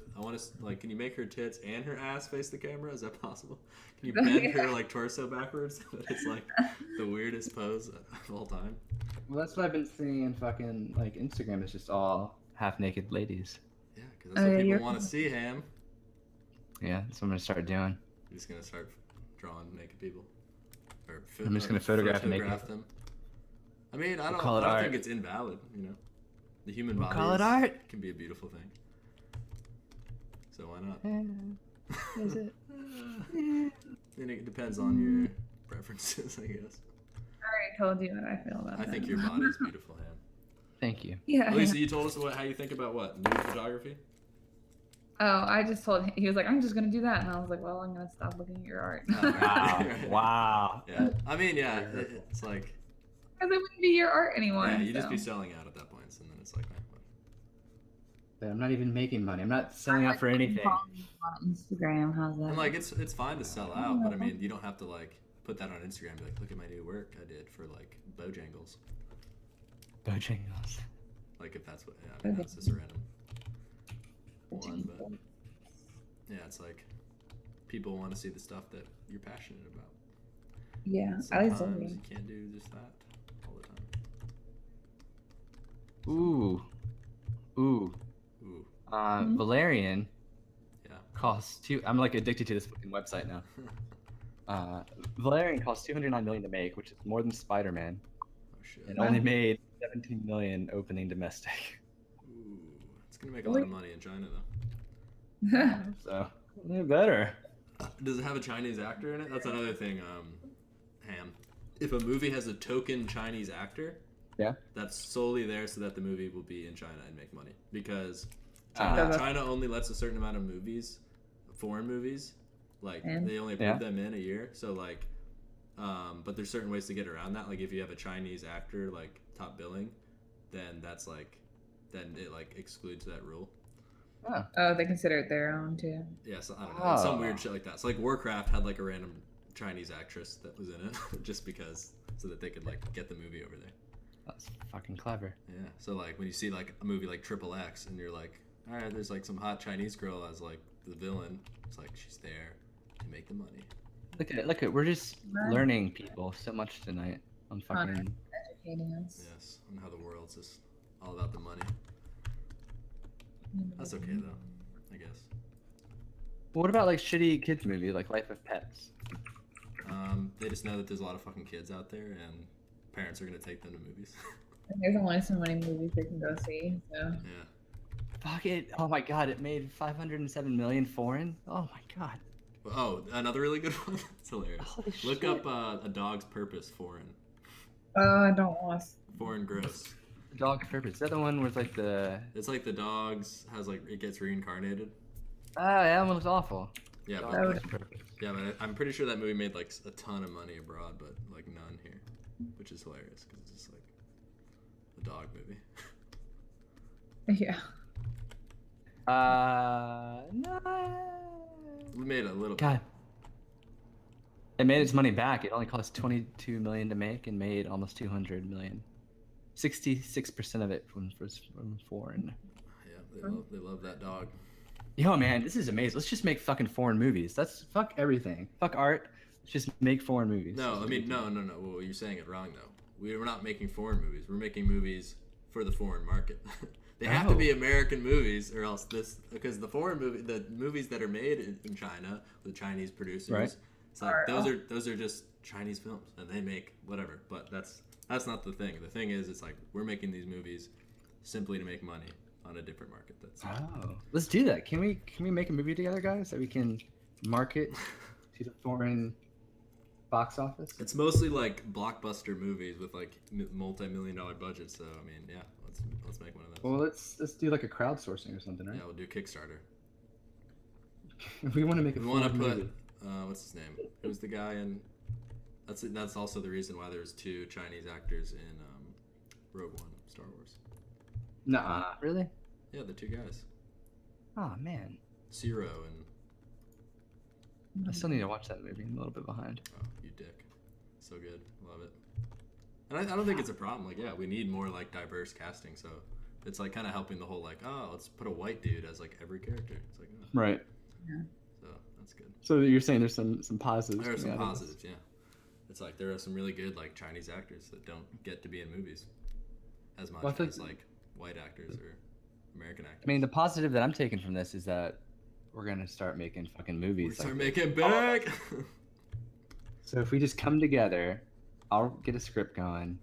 can you make her tits and her ass face the camera? Is that possible? Can you bend her like torso backwards? It's like the weirdest pose of all time. Well, that's what I've been seeing in fucking like Instagram. It's just all half naked ladies. Yeah, because that's what yeah, people you're- want to see, Ham. Yeah, that's what I'm gonna start doing. You're just gonna start drawing naked people, or I'm just gonna photograph naked. them. I mean, I don't call it art. think it's invalid. You know, the human We'll body call it art. can be a beautiful thing. So why not? Is it? And it depends on your preferences, I guess. I already told you what I feel about I that. think your body's beautiful, Ham. Thank you. Yeah. Lisa, you told us how you think about what nude photography. Oh, I just told him. He was like, "I'm just gonna do that," and I was like, "Well, I'm gonna stop looking at your art." Oh, Wow. right. Wow. Yeah, I mean, yeah, it's like Because it wouldn't be your art anymore. Yeah, you just so. be selling out at that point, and then it's like, man, what? But I'm not even making money. I'm not selling out for anything. On Instagram, how's that? And like it's fine to sell out, but I mean you don't have to like put that on Instagram and be like, look at my new work I did for like Bojangles. Bojangles. Like if that's what I mean that's just a random one, but yeah, it's like people want to see the stuff that you're passionate about. Yeah, I Sometimes like you can't do just that all the time. Ooh. Ooh. Valerian Yeah. costs I'm like addicted to this fucking website now. Valerian costs $209 million to make, which is more than Spider-Man, Oh shit. and only made 17 million opening domestic. Ooh. It's gonna make a lot of money in China though. So they're better. Does it have a Chinese actor in it? That's another thing, Ham. If a movie has a token Chinese actor, Yeah. that's solely there so that the movie will be in China and make money. Because China only lets a certain amount of movies, foreign movies, like they only approve them in a year. So like, but there's certain ways to get around that. Like if you have a Chinese actor like top billing, then that's like, then it like excludes that rule. Oh, they consider it their own too. Yeah, so I don't know, some weird shit like that. So like Warcraft had like a random Chinese actress that was in it, just because, so that they could like get the movie over there. That's fucking clever. Yeah, so like when you see like a movie like XXX and you're like, all right, there's like some hot Chinese girl as like the villain. It's like she's there to make the money. Look at it. We're just learning people so much tonight on fucking. Educating us. Yes, and how the world's just all about the money. That's okay though, I guess. Well, what about like shitty kids movie like Life of Pets? They just know that there's a lot of fucking kids out there, and parents are gonna take them to movies. And there's only so many movies they can go see. So. Yeah. Fuck it! Oh my god, it made 507 million foreign. Oh my god. Oh, another really good one. It's hilarious. Holy Look shit. up A Dog's Purpose foreign. I don't want to. Foreign gross. Dog Purpose. Is that the one with like the? It's like the dogs has like it gets reincarnated. Ah, that one was awful. Yeah, Dog but Purpose. yeah, but I'm pretty sure that movie made like a ton of money abroad, but like none here, which is hilarious because it's just like a dog movie. Yeah. No. We made a little. God. It made its money back. It only cost 22 million to make and made almost 200 million. 66% of it from foreign. Yeah, they love that dog. Yo, man, this is amazing. Let's just make fucking foreign movies. That's fuck everything. Fuck art. Let's just make foreign movies. No, I mean no. Well, you're saying it wrong though. We're not making foreign movies. We're making movies for the foreign market. They have to be American movies, or else because the movies that are made in China with Chinese producers, right. It's like those are just Chinese films, and they make whatever. But that's not the thing. The thing is, it's like we're making these movies simply to make money on a different market. Let's do that. Can we make a movie together, guys, that we can market to the foreign box office? It's mostly like blockbuster movies with like multi-million-dollar budgets. So I mean, yeah, let's make one of those. Well, let's do like a crowdsourcing or something, right? Yeah, we'll do Kickstarter. If we want to make a we want to put movie. What's his name? Who's the guy in? That's also the reason why there's 2 Chinese actors in Rogue One, Star Wars. Nah, really? Yeah, the 2 guys. Oh man. Zero and. I still need to watch that movie. I'm a little bit behind. Oh, you dick. So good. Love it. And I don't think it's a problem. Like, yeah, we need more like diverse casting. So it's like kind of helping the whole like, oh, let's put a white dude as like every character. It's like, oh. Right. Yeah. So that's good. So you're saying there's some positives. There are some coming out of positives, yeah. It's like there are some really good like Chinese actors that don't get to be in movies as much as like white actors or American actors. I mean, the positive that I'm taking from this is that we're gonna start making fucking movies. We start making back. So if we just come together, I'll get a script going.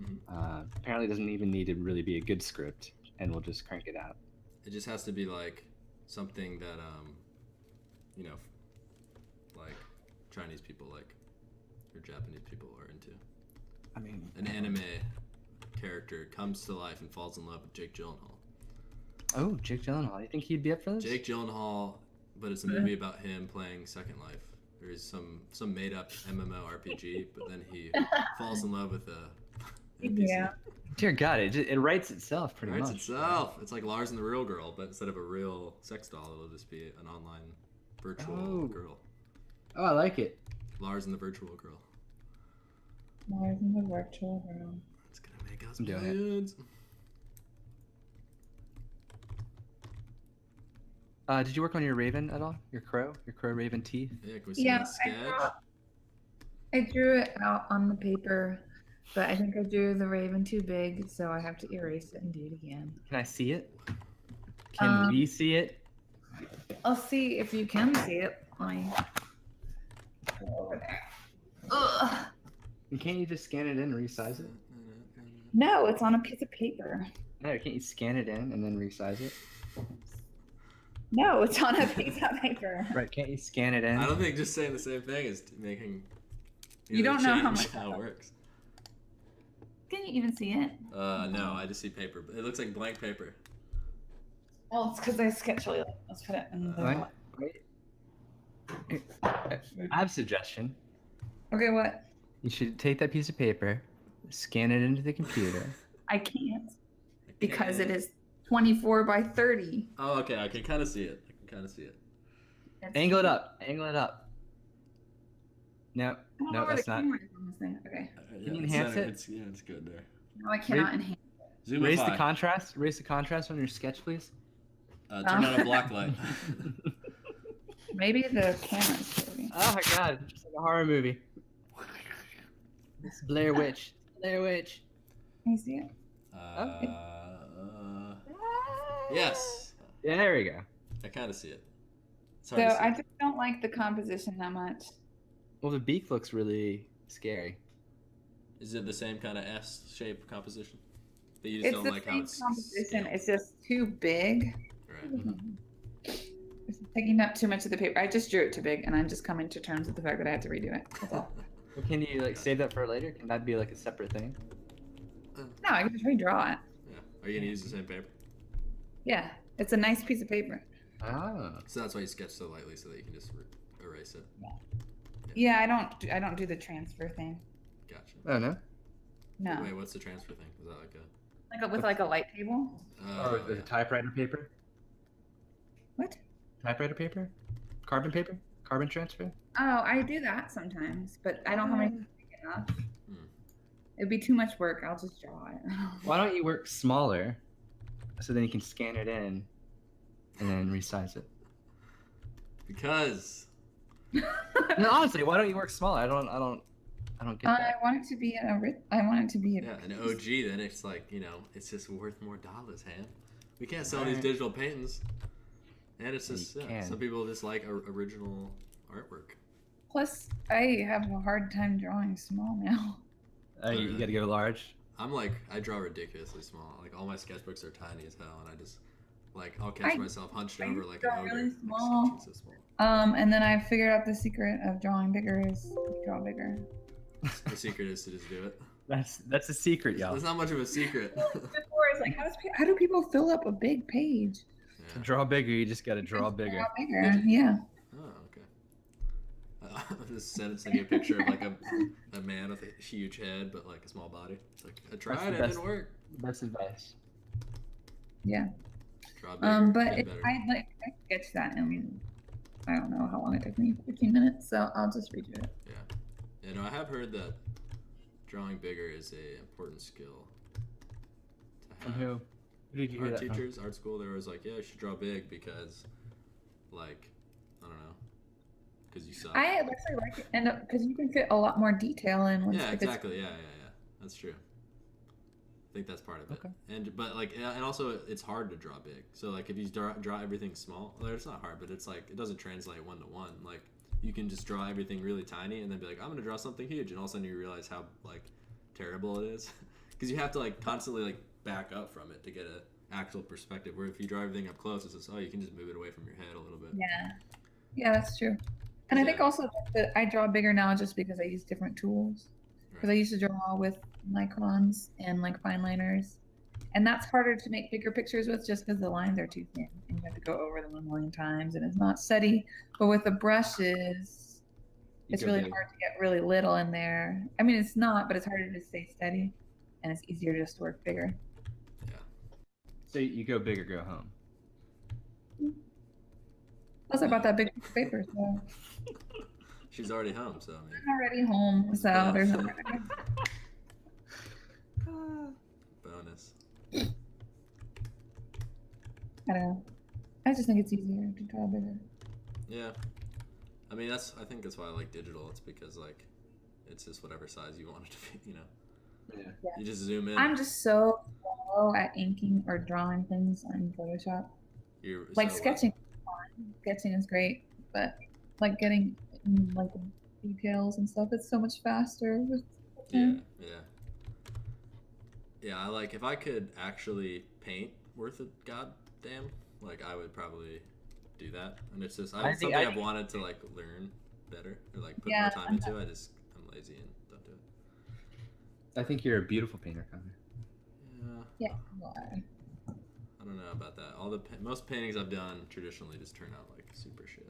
Mm-hmm. Apparently, it doesn't even need to really be a good script, and we'll just crank it out. It just has to be like something that you know, like Chinese people like or Japanese people are into. I mean, an anime character comes to life and falls in love with Jake Gyllenhaal. Oh, Jake Gyllenhaal. You think he'd be up for this? Jake Gyllenhaal, but it's a movie about him playing Second Life. There's some made up MMORPG, but then he falls in love with a NPC. Yeah. Dear God, it writes itself It pretty writes much. itself. It's like Lars and the Real Girl, but instead of a real sex doll, it'll just be an online virtual girl. Oh, I like it. Lars and the Virtual Girl. More than the virtual world. It's gonna make us I'm doing it. millions. Did you work on your raven at all? Your crow raven teeth? Yeah, can we see Yeah, that sketch? I drew it out on the paper, but I think I drew the raven too big, so I have to erase it and do it again. Can I see it? Can we see it? I'll see if you can see it. Let me go over there. Ugh. And can't you just scan it in and resize it? No, it's on a piece of paper. No, can't you scan it in and then resize it? No, it's on a piece of paper. Right, can't you scan it in? I don't think just saying the same thing is making. You don't know how change much- how it works. Can you even see it? No, I just see paper. It looks like blank paper. Well, it's because I sketch really. Let's put it in the. Wait. I have a suggestion. Okay, what? You should take that piece of paper, scan it into the computer. I can't because it is 24 by 30. Oh, okay. I can kind of see it. Angle it up. No, I don't know no, where that's the not. camera is on this thing. Okay. Can you enhance it? It's good there. No, I cannot enhance. Raise the Zoomify. contrast. Raise the contrast on your sketch, please. Turn on a black light. Maybe the camera's dirty. Oh my God, it's just like a horror movie. It's Blair Witch. Blair Witch. Can you see it? Yes. Yeah, there we go. I kind of see it. It's So hard to see. I just don't like the composition that much. Well, the beak looks really scary. Is it the same kind of S-shaped composition? But you just It's don't the like how same it's composition. scaled? It's just too big. Right. It's taking up too much of the paper. I just drew it too big, and I'm just coming to terms with the fact that I have to redo it. That's all. Well, can you like save that for later? Can that be like a separate thing? No, I can just redraw it. Yeah. Are you gonna use the same paper? Yeah, it's a nice piece of paper. Ah. So that's why you sketch so lightly, so that you can just erase it. Yeah, I don't do the transfer thing. Gotcha. Oh no. No, Wait, what's the transfer thing? Was that like a? with like a light table. Or the typewriter paper? What? Typewriter paper? Carbon paper? Carbon transfer? Oh, I do that sometimes, but I don't have any big enough. Hmm. It'd be too much work. I'll just draw it. Why don't you work smaller, so then you can scan it in, and then resize it? Because. No, honestly, why don't you work smaller? I don't get I that. want it to be I want it to be a. Yeah, an OG, then it's like, it's just worth more dollars, man. We can't sell these Alright. digital paintings. And it's You just, can. some people just like original artwork. Plus, I have a hard time drawing small now. You gotta go large. I'm like, I draw ridiculously small. Like, all my sketchbooks are tiny as hell, and I just, like, I'll catch myself hunched I over like draw an ogre. really like, small. sketching so small. And then I figured out the secret of drawing bigger is draw bigger. The secret is to just do it. That's a secret, y'all. There's not much of a secret. Before it's like, how do people fill up a big page? To draw bigger, you just gotta draw bigger. Draw bigger, yeah. Oh, okay. I'm just sending you a picture of like a man with a huge head but like a small body. It's like, I tried, the it best. didn't work. Best advice. Yeah. Draw bigger, But get if better. I sketch that in, I don't know how long it took me, 15 minutes, so I'll just redo it. Yeah. I have heard that drawing bigger is a important skill to From have. who? Who did you hear Art that from? teachers, art school, they were always like, yeah, you should draw big because, like, I don't know, because you suck. I actually like it, and because you can fit a lot more detail in. Yeah, if it's- exactly. Yeah. That's true. I think that's part of it. Okay. But like, and also it's hard to draw big. So like, if you draw everything small, well, it's not hard, but it's like it doesn't translate one to one. Like, you can just draw everything really tiny and then be like, I'm gonna draw something huge, and all of a sudden you realize how like terrible it is, because you have to like constantly like back up from it to get a actual perspective. Where if you draw everything up close, it's just you can just move it away from your head a little bit. Yeah, that's true. And I think Yeah. also that I draw bigger now just because I use different tools. Because I used to draw with microns and like fine liners, and that's harder to make bigger pictures with just because the lines are too thin and you have to go over them a million times and it's not steady. But with the brushes, it's go really big. hard to get really little in there. I mean, it's not, but it's harder to stay steady. and it's easier just to work bigger. So you go big or go home. Plus, I bought that big piece of paper, so She's already home, so I mean, I'm already home. So Yeah. there's no. bonus. I don't know. I just think it's easier to draw bigger. Yeah, I mean I think that's why I like digital. It's because like, it's just whatever size you want it to be. You know, Yeah. you just zoom in. I'm just so slow at inking or drawing things on Photoshop. You're, Like so, sketching, sketching is great, but like getting like the details and stuff, it's so much faster with Yeah, yeah. I like, if I could actually paint worth a goddamn, like I would probably do that. And it's just I it's think- something I I've think- wanted to like learn better or like put Yeah, more time into. I'm lazy and don't do it. I think you're a beautiful painter, Connor. Yeah, yeah. Why? I don't know about that. Most paintings I've done traditionally just turn out like super shit.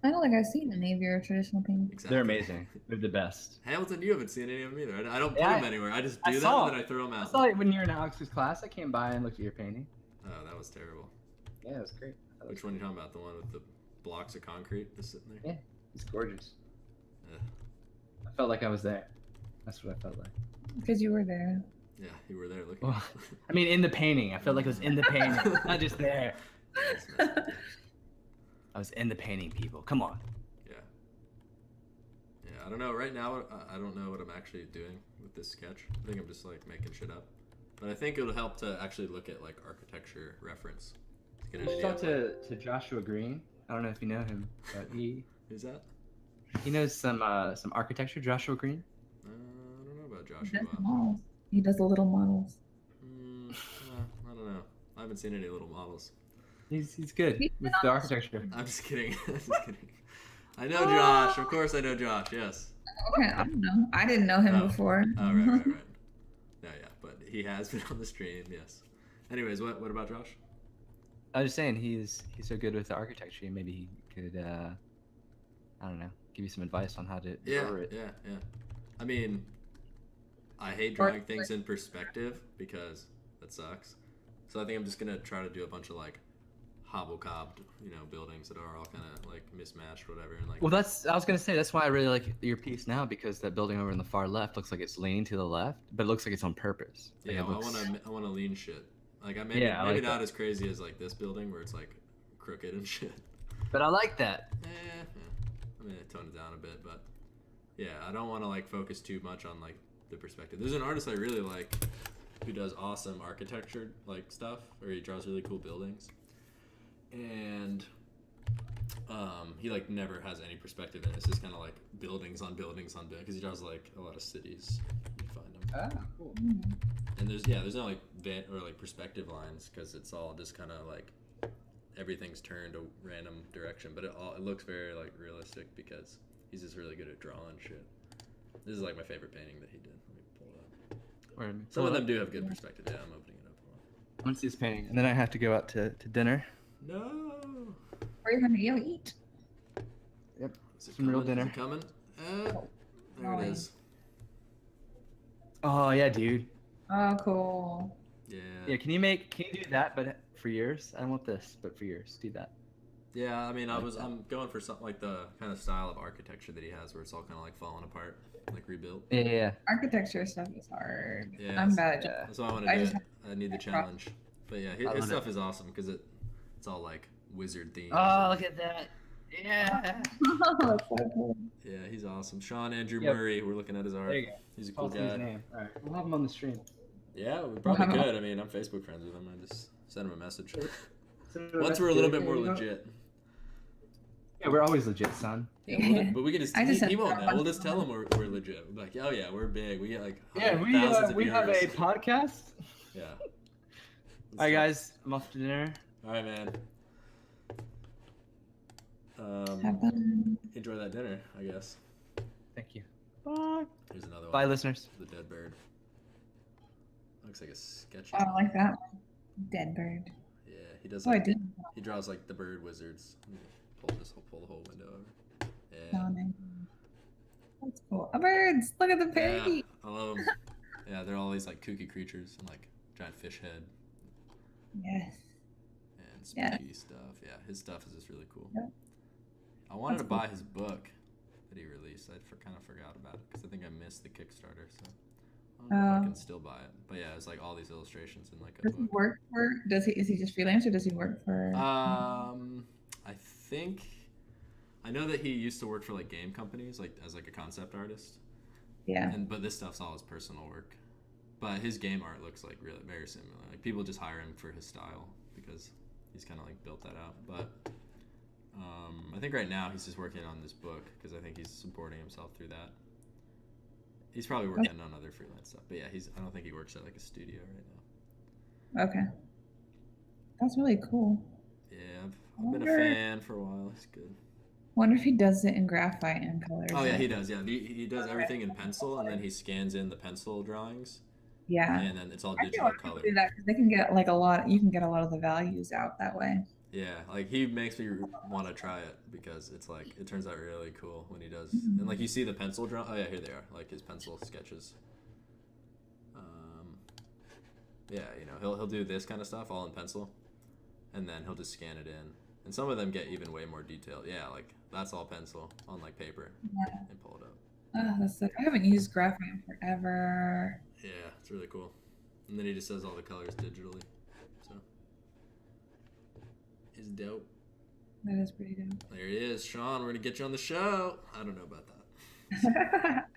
I don't think I've seen any of your traditional paintings. Exactly. They're amazing. They're the best. Hamilton, you haven't seen any of them either. I don't put Yeah, them anywhere. I just I do them saw and then I throw them I out. saw it when you were in Alex's class. I came by and looked at your painting. Oh, that was terrible. Yeah, it was great. Which one are you talking about? The one with the blocks of concrete just sitting there? Yeah, it's gorgeous. Yeah. I felt like I was there. That's what I felt like. Because you were there. Yeah, you were there looking. Well, I mean, in the painting. I felt like I was in the painting, not just there. I was in the painting, people. Come on. Yeah, I don't know. Right now, I don't know what I'm actually doing with this sketch. I think I'm just like making shit up. But I think it'll help to actually look at like architecture reference. To get an Shout idea out of, to Joshua Green. I don't know if you know him, but who's that? he knows some architecture. Joshua Green. I don't know about He Joshua. does the models. He does the little models. I don't know. I haven't seen any little models. He's good He's with been the on- architecture. I'm just kidding. I'm just kidding. I know Josh. Of course I know Josh. Yes. Okay, I don't know. I didn't know him Oh. before. Oh, right. Yeah, but he has been on the stream. Yes. Anyways, what about Josh? I was just saying he's so good with the architecture. Maybe he could I don't know, give you some advice on how to draw it. Yeah. I mean, I hate drawing things in perspective because that sucks. So I think I'm just gonna try to do a bunch of like hobble-cobbed, buildings that are all kind of like mismatched, whatever. And like, Well, I was gonna say that's why I really like your piece now, because that building over in the far left looks like it's leaning to the left, but it looks like it's on purpose. Like yeah, it looks... I want to lean shit. Like maybe Yeah, I like not that. as crazy as like this building where it's like crooked and shit. But I like that. I mean, I toned it down a bit, but yeah, I don't want to like focus too much on like the perspective. There's an artist I really like who does awesome architecture like stuff, or he draws really cool buildings, and he like never has any perspective in it. It's just kind of like buildings on buildings on buildings, because he draws like a lot of cities. You find them. Ah, cool. And there's no like or like perspective lines, because it's all just kind of like everything's turned a random direction, but it looks very like realistic because he's just really good at drawing shit. This is like my favorite painting that he did. Let me pull it up. Word. Some of them do have good perspective. Yeah, I'm opening it up. I'm gonna see this painting, and then I have to go out to dinner. No. Where are you gonna go eat? Yep. Is it Some real coming? dinner. Is it coming? There it is. Oh yeah, dude. Oh, cool. Yeah. Yeah, can you do that, but for yours? I don't want this, but for yours, do that. Yeah, I mean, Like that. I'm going for something like the kind of style of architecture that he has, where it's all kind of like falling apart, like rebuilt. Yeah. Architecture stuff is hard. Yeah, I'm bad at Yeah. That's why I want I to do just it. I need the challenge. But yeah, I his love stuff it. is awesome because it's all like wizard themed. Oh, look at that. Yeah. That's so cool. Yeah, he's awesome. Sean Andrew Yep. Murray, we're looking at his art. There you go. He's a cool His guy. name. All right, we'll have him on the stream. Yeah, we probably could. I mean, I'm Facebook friends with him. I just send him a message. So Once we're a little bit yeah, more you know- legit. Yeah, we're always legit, son. Yeah, but we can just, I just he sent won't him a know. We'll bunch just of tell him we're legit. We'll be like, oh yeah, we're big. We get like Yeah, thousands of we have a viewers. podcast. Yeah. All right, guys, I'm off to dinner. All right, man. Have fun. Enjoy that dinner, I guess. Thank you. Bye. Here's another one. Bye, listeners. The dead bird. Looks like a sketchy. Oh, I like that one. Dead bird. Yeah, he does. Oh, I Like, did. he draws like the bird wizards. Pull the whole window over. Yeah. That's cool. Oh, birds! Look at the Yeah, pig. I love them. Yeah, they're all these like kooky creatures and like giant fish head Yes. and Yeah. spooky stuff. Yeah, his stuff is just really cool. Yep. I wanted That's to cool. buy his book that he released. I kind of forgot about it because I think I missed the Kickstarter. So I don't know if I can still buy it. But yeah, it's like all these illustrations in like a Does he book. work for? Is he just freelance or does he work for? I think I know that he used to work for like game companies, like as like a concept artist. Yeah. But this stuff's all his personal work. But his game art looks like really very similar. Like people just hire him for his style because he's kind of like built that out. But I think right now he's just working on this book because I think he's supporting himself through that. He's probably working on other freelance stuff. But yeah, I don't think he works at like a studio right now. Okay. That's really cool. Yeah, I've been a fan for a while. He's good. Wonder if he does it in graphite and colors. Oh yeah, he does. Yeah, he does everything in pencil, and then he scans in the pencil drawings. Yeah. And then it's all I think a digital lot of people color. do that because they can get like a lot. You can get a lot of the values out that way. Yeah, like he makes me want to try it because it's like it turns out really cool when he does. And like you see the pencil draw. Oh yeah, here they are. Like his pencil sketches. Yeah, you know he'll do this kind of stuff all in pencil, and then he'll just scan it in. And some of them get even way more detailed. Yeah, like that's all pencil on like paper and pull it up. Oh, that's sick. I haven't used graphite in forever. Yeah, it's really cool. And then he just does all the colors digitally. So it's dope. That is pretty dope. There he is. Sean, we're gonna get you on the show. I don't know about that.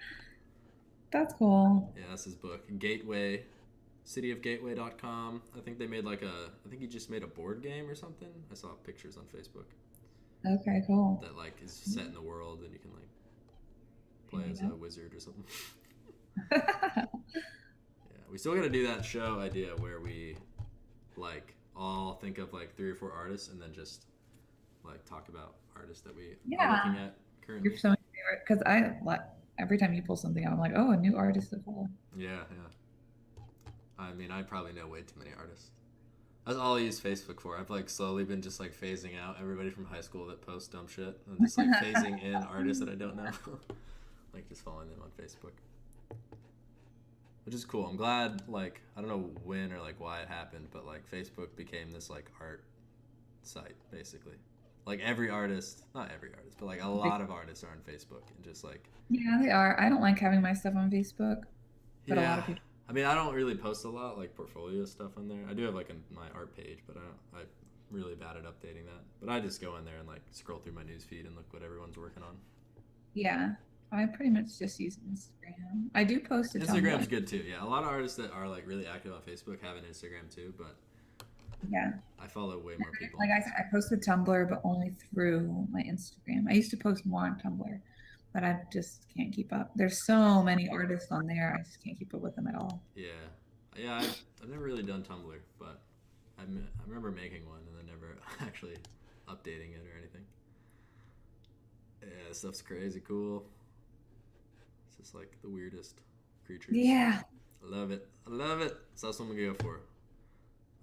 That's cool. Yeah, that's his book. Gateway, cityofgateway.com. I think they made I think he just made a board game or something. I saw pictures on Facebook Okay, cool. that like is set in the world and you can like play as a wizard or something. Yeah, we still gotta do that show idea where we like all think of like 3 or 4 artists and then just like talk about artists that we are looking at currently. You're so my favorite because I like every time you pull something out, I'm like, oh, a new artist to follow. Yeah. I mean, I probably know way too many artists. That's all I use Facebook for. I've like slowly been just like phasing out everybody from high school that posts dumb shit and just like phasing in artists that I don't know. Like just following them on Facebook. Which is cool. I'm glad, like, I don't know when or like why it happened, but like Facebook became this like art site basically. Like every artist, not every artist, but like a lot of artists are on Facebook and just like. Yeah, they are. I don't like having my stuff on Facebook, but a lot of people. I mean, I don't really post a lot like portfolio stuff on there. I do have like my art page, but I'm really bad at updating that. But I just go in there and like scroll through my newsfeed and look what everyone's working on. Yeah, I pretty much just use Instagram. I do post it. Instagram's good too. Yeah, a lot of artists that are like really active on Facebook have an Instagram too, but yeah, I follow way more people. Like I posted Tumblr, but only through my Instagram. I used to post more on Tumblr, but I just can't keep up. There's so many artists on there. I just can't keep up with them at all. Yeah. I've never really done Tumblr, but I remember making one and then never actually updating it or anything. Yeah, this stuff's crazy cool. It's just like the weirdest creatures. Yeah. I love it. So that's what I'm gonna go for.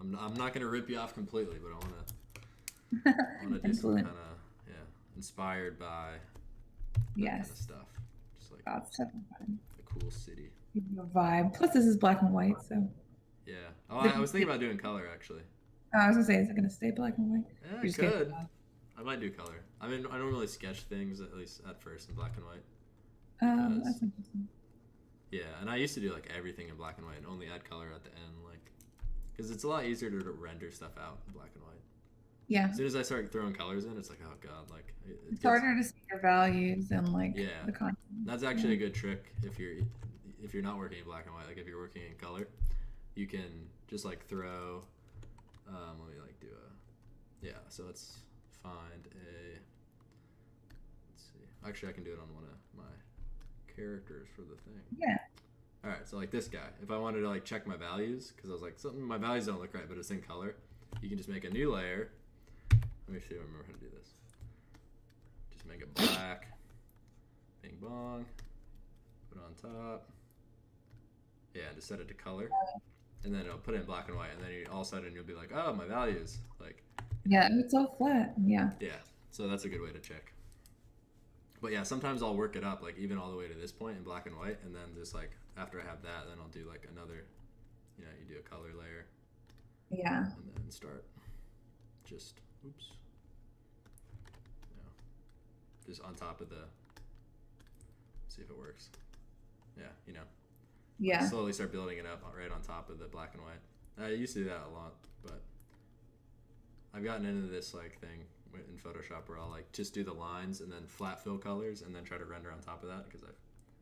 I'm not gonna rip you off completely, but I wanna do some kind of inspired by that kind of stuff. Just like God's fun. a cool city. The vibe. Plus, this is black and white, so. Yeah. Oh, I was thinking about doing color actually. I was gonna say, is it gonna stay black and white? Yeah, it could. I might do color. I mean, I don't really sketch things at least at first in black and white. That's interesting. Yeah, and I used to do like everything in black and white and only add color at the end, like, because it's a lot easier to render stuff out in black and white. Yeah. As soon as I start throwing colors in, it's like, oh god, like it's harder to see your values and like the content. That's actually a good trick if you're not working in black and white. Like if you're working in color, you can just like throw. Let me like do a. So let's find a. Let's see. Actually, I can do it on one of my characters for the thing. Yeah. All right, so like this guy, if I wanted to like check my values, because I was like, my values don't look right, but it's in color, you can just make a new layer. Let me see if I remember how to do this. Just make it black. Bing bong. Put it on top. Yeah, just set it to color. And then it'll put it in black and white, and then all of a sudden you'll be like, oh, my values. Like. Yeah, it's all flat. Yeah. Yeah, so that's a good way to check. But yeah, sometimes I'll work it up, like even all the way to this point in black and white, and then just like after I have that, then I'll do like another, you do a color layer Yeah. and then start just, just on top of see if it works. Yeah, Yeah. slowly start building it up right on top of the black and white. I used to do that a lot, but I've gotten into this like thing in Photoshop where I'll like just do the lines and then flat fill colors and then try to render on top of that because I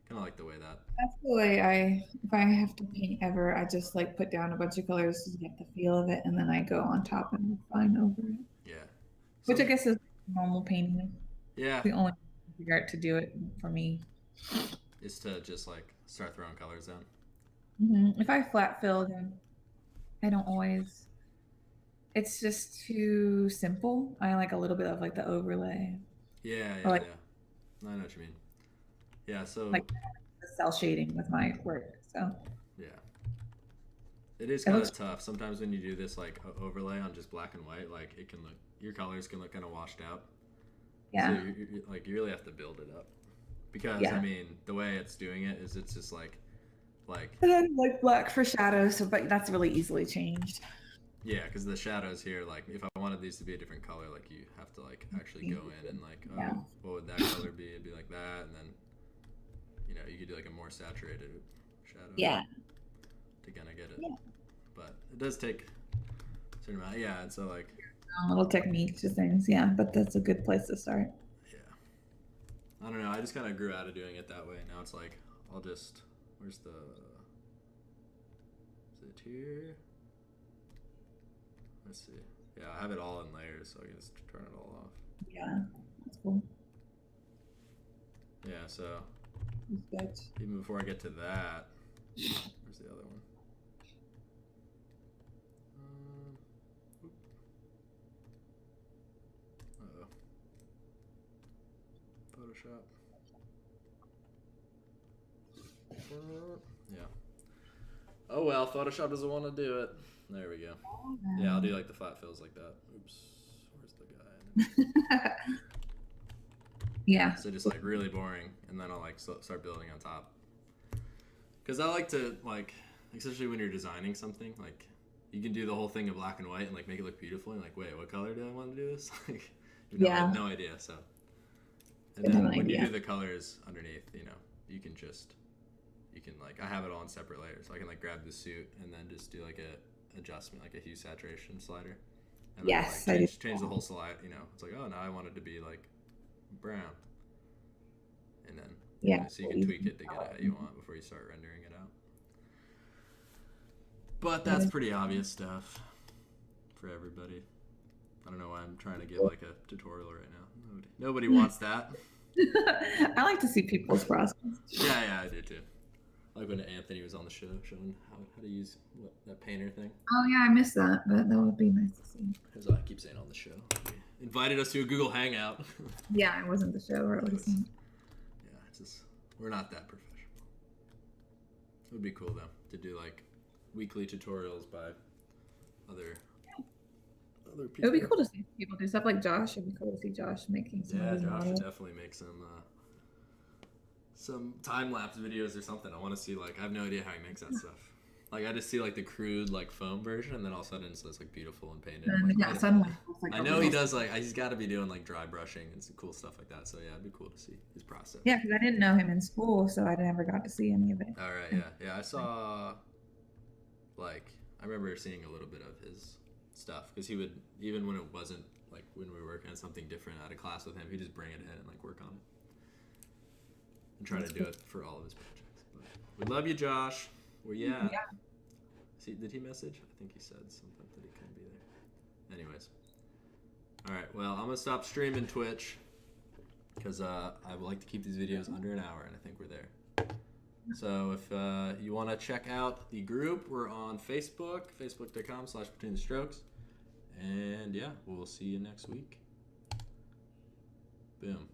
kind of like the way that. That's the way if I have to paint ever, I just like put down a bunch of colors to get the feel of it, and then I go on top and refine over it. Yeah. Which I guess is normal painting. Yeah. The only art to do it for me is to just like start throwing colors down. If I flat fill, then I don't always. It's just too simple. I like a little bit of like the overlay. Yeah. I know what you mean. Yeah, so like the cell shading with my work. So yeah, it is kind of tough sometimes when you do this like overlay on just black and white. Like it can look, your colors can look kind of washed out. Yeah. So you really have to build it up because I mean the way it's doing it is it's just like. And then like black for shadows, but that's really easily changed. Yeah, because the shadows here, like if I wanted these to be a different color, like you have to like actually go in and like, what would that color be? It'd be like that, and then you could do like a more saturated shadow. Yeah. To kind of get it. Yeah. But it does take a certain amount. Yeah, and so like. Little techniques or things, yeah, but that's a good place to start. Yeah. I don't know. I just kind of grew out of doing it that way. Now it's like I'll just. Where's the? Is it here? Let's see. Yeah, I have it all in layers, so I can just turn it all off. Yeah, that's cool. Yeah, so even before I get to that, where's the other one? Uh-oh. Photoshop. Yeah. Oh well, Photoshop doesn't want to do it. There we go. Yeah, I'll do like the flat fills like that. Oops. Where's the guy? Yeah. So just like really boring, and then I'll like start building on top. Because I like to like, especially when you're designing something, like you can do the whole thing in black and white and like make it look beautiful. And like, wait, what color do I want to do this? Like, I have no idea. So, and then when you do the colors underneath, you can like, I have it all in separate layers. So I can like grab the suit and then just do like a adjustment, like a hue saturation slider. And yes, then, like, change the whole slide. It's like, oh, now I want it to be like brown. And then so you can tweak it to get it how you want before you start rendering it out. But that's pretty obvious stuff for everybody. I don't know why I'm trying to give like a tutorial right now. Nobody wants that. I like to see people's process. Yeah, I do too. Like when Anthony was on the show showing how to use that painter thing. Oh yeah, I missed that, but that would be nice to see. As I keep saying on the show. He invited us to a Google Hangout. Yeah, it wasn't the show or it was. Yeah, it's just, we're not that professional. It would be cool though to do like weekly tutorials by other people. It would be cool to see people do stuff like Josh. It would be cool to see Josh making some of his Josh models. should definitely make some time-lapse videos or something. I want to see, like, I have no idea how he makes that stuff. Like, I just see, like, the crude, like, foam version, and then all of a sudden it's just, like, beautiful and painted. And suddenly I know he does, like, he's got to be doing, like, dry brushing and some cool stuff like that. So, yeah, it'd be cool to see his process. Yeah, because I didn't know him in school, so I never got to see any of it. All right, yeah. I saw, like, I remember seeing a little bit of his stuff. Because he would, even when it wasn't, like, when we were working on something different out of class with him, he'd just bring it in and, like, work on it. And try to do it for all of his projects. But we love you, Josh. Where you at? Yeah. Did he message? I think he said something that he couldn't be there. Anyways. All right. Well, I'm gonna stop streaming Twitch because I would like to keep these videos under an hour, and I think we're there. So if you want to check out the group, we're on Facebook, facebook.com/betweenthestrokes, and yeah, we'll see you next week. Boom.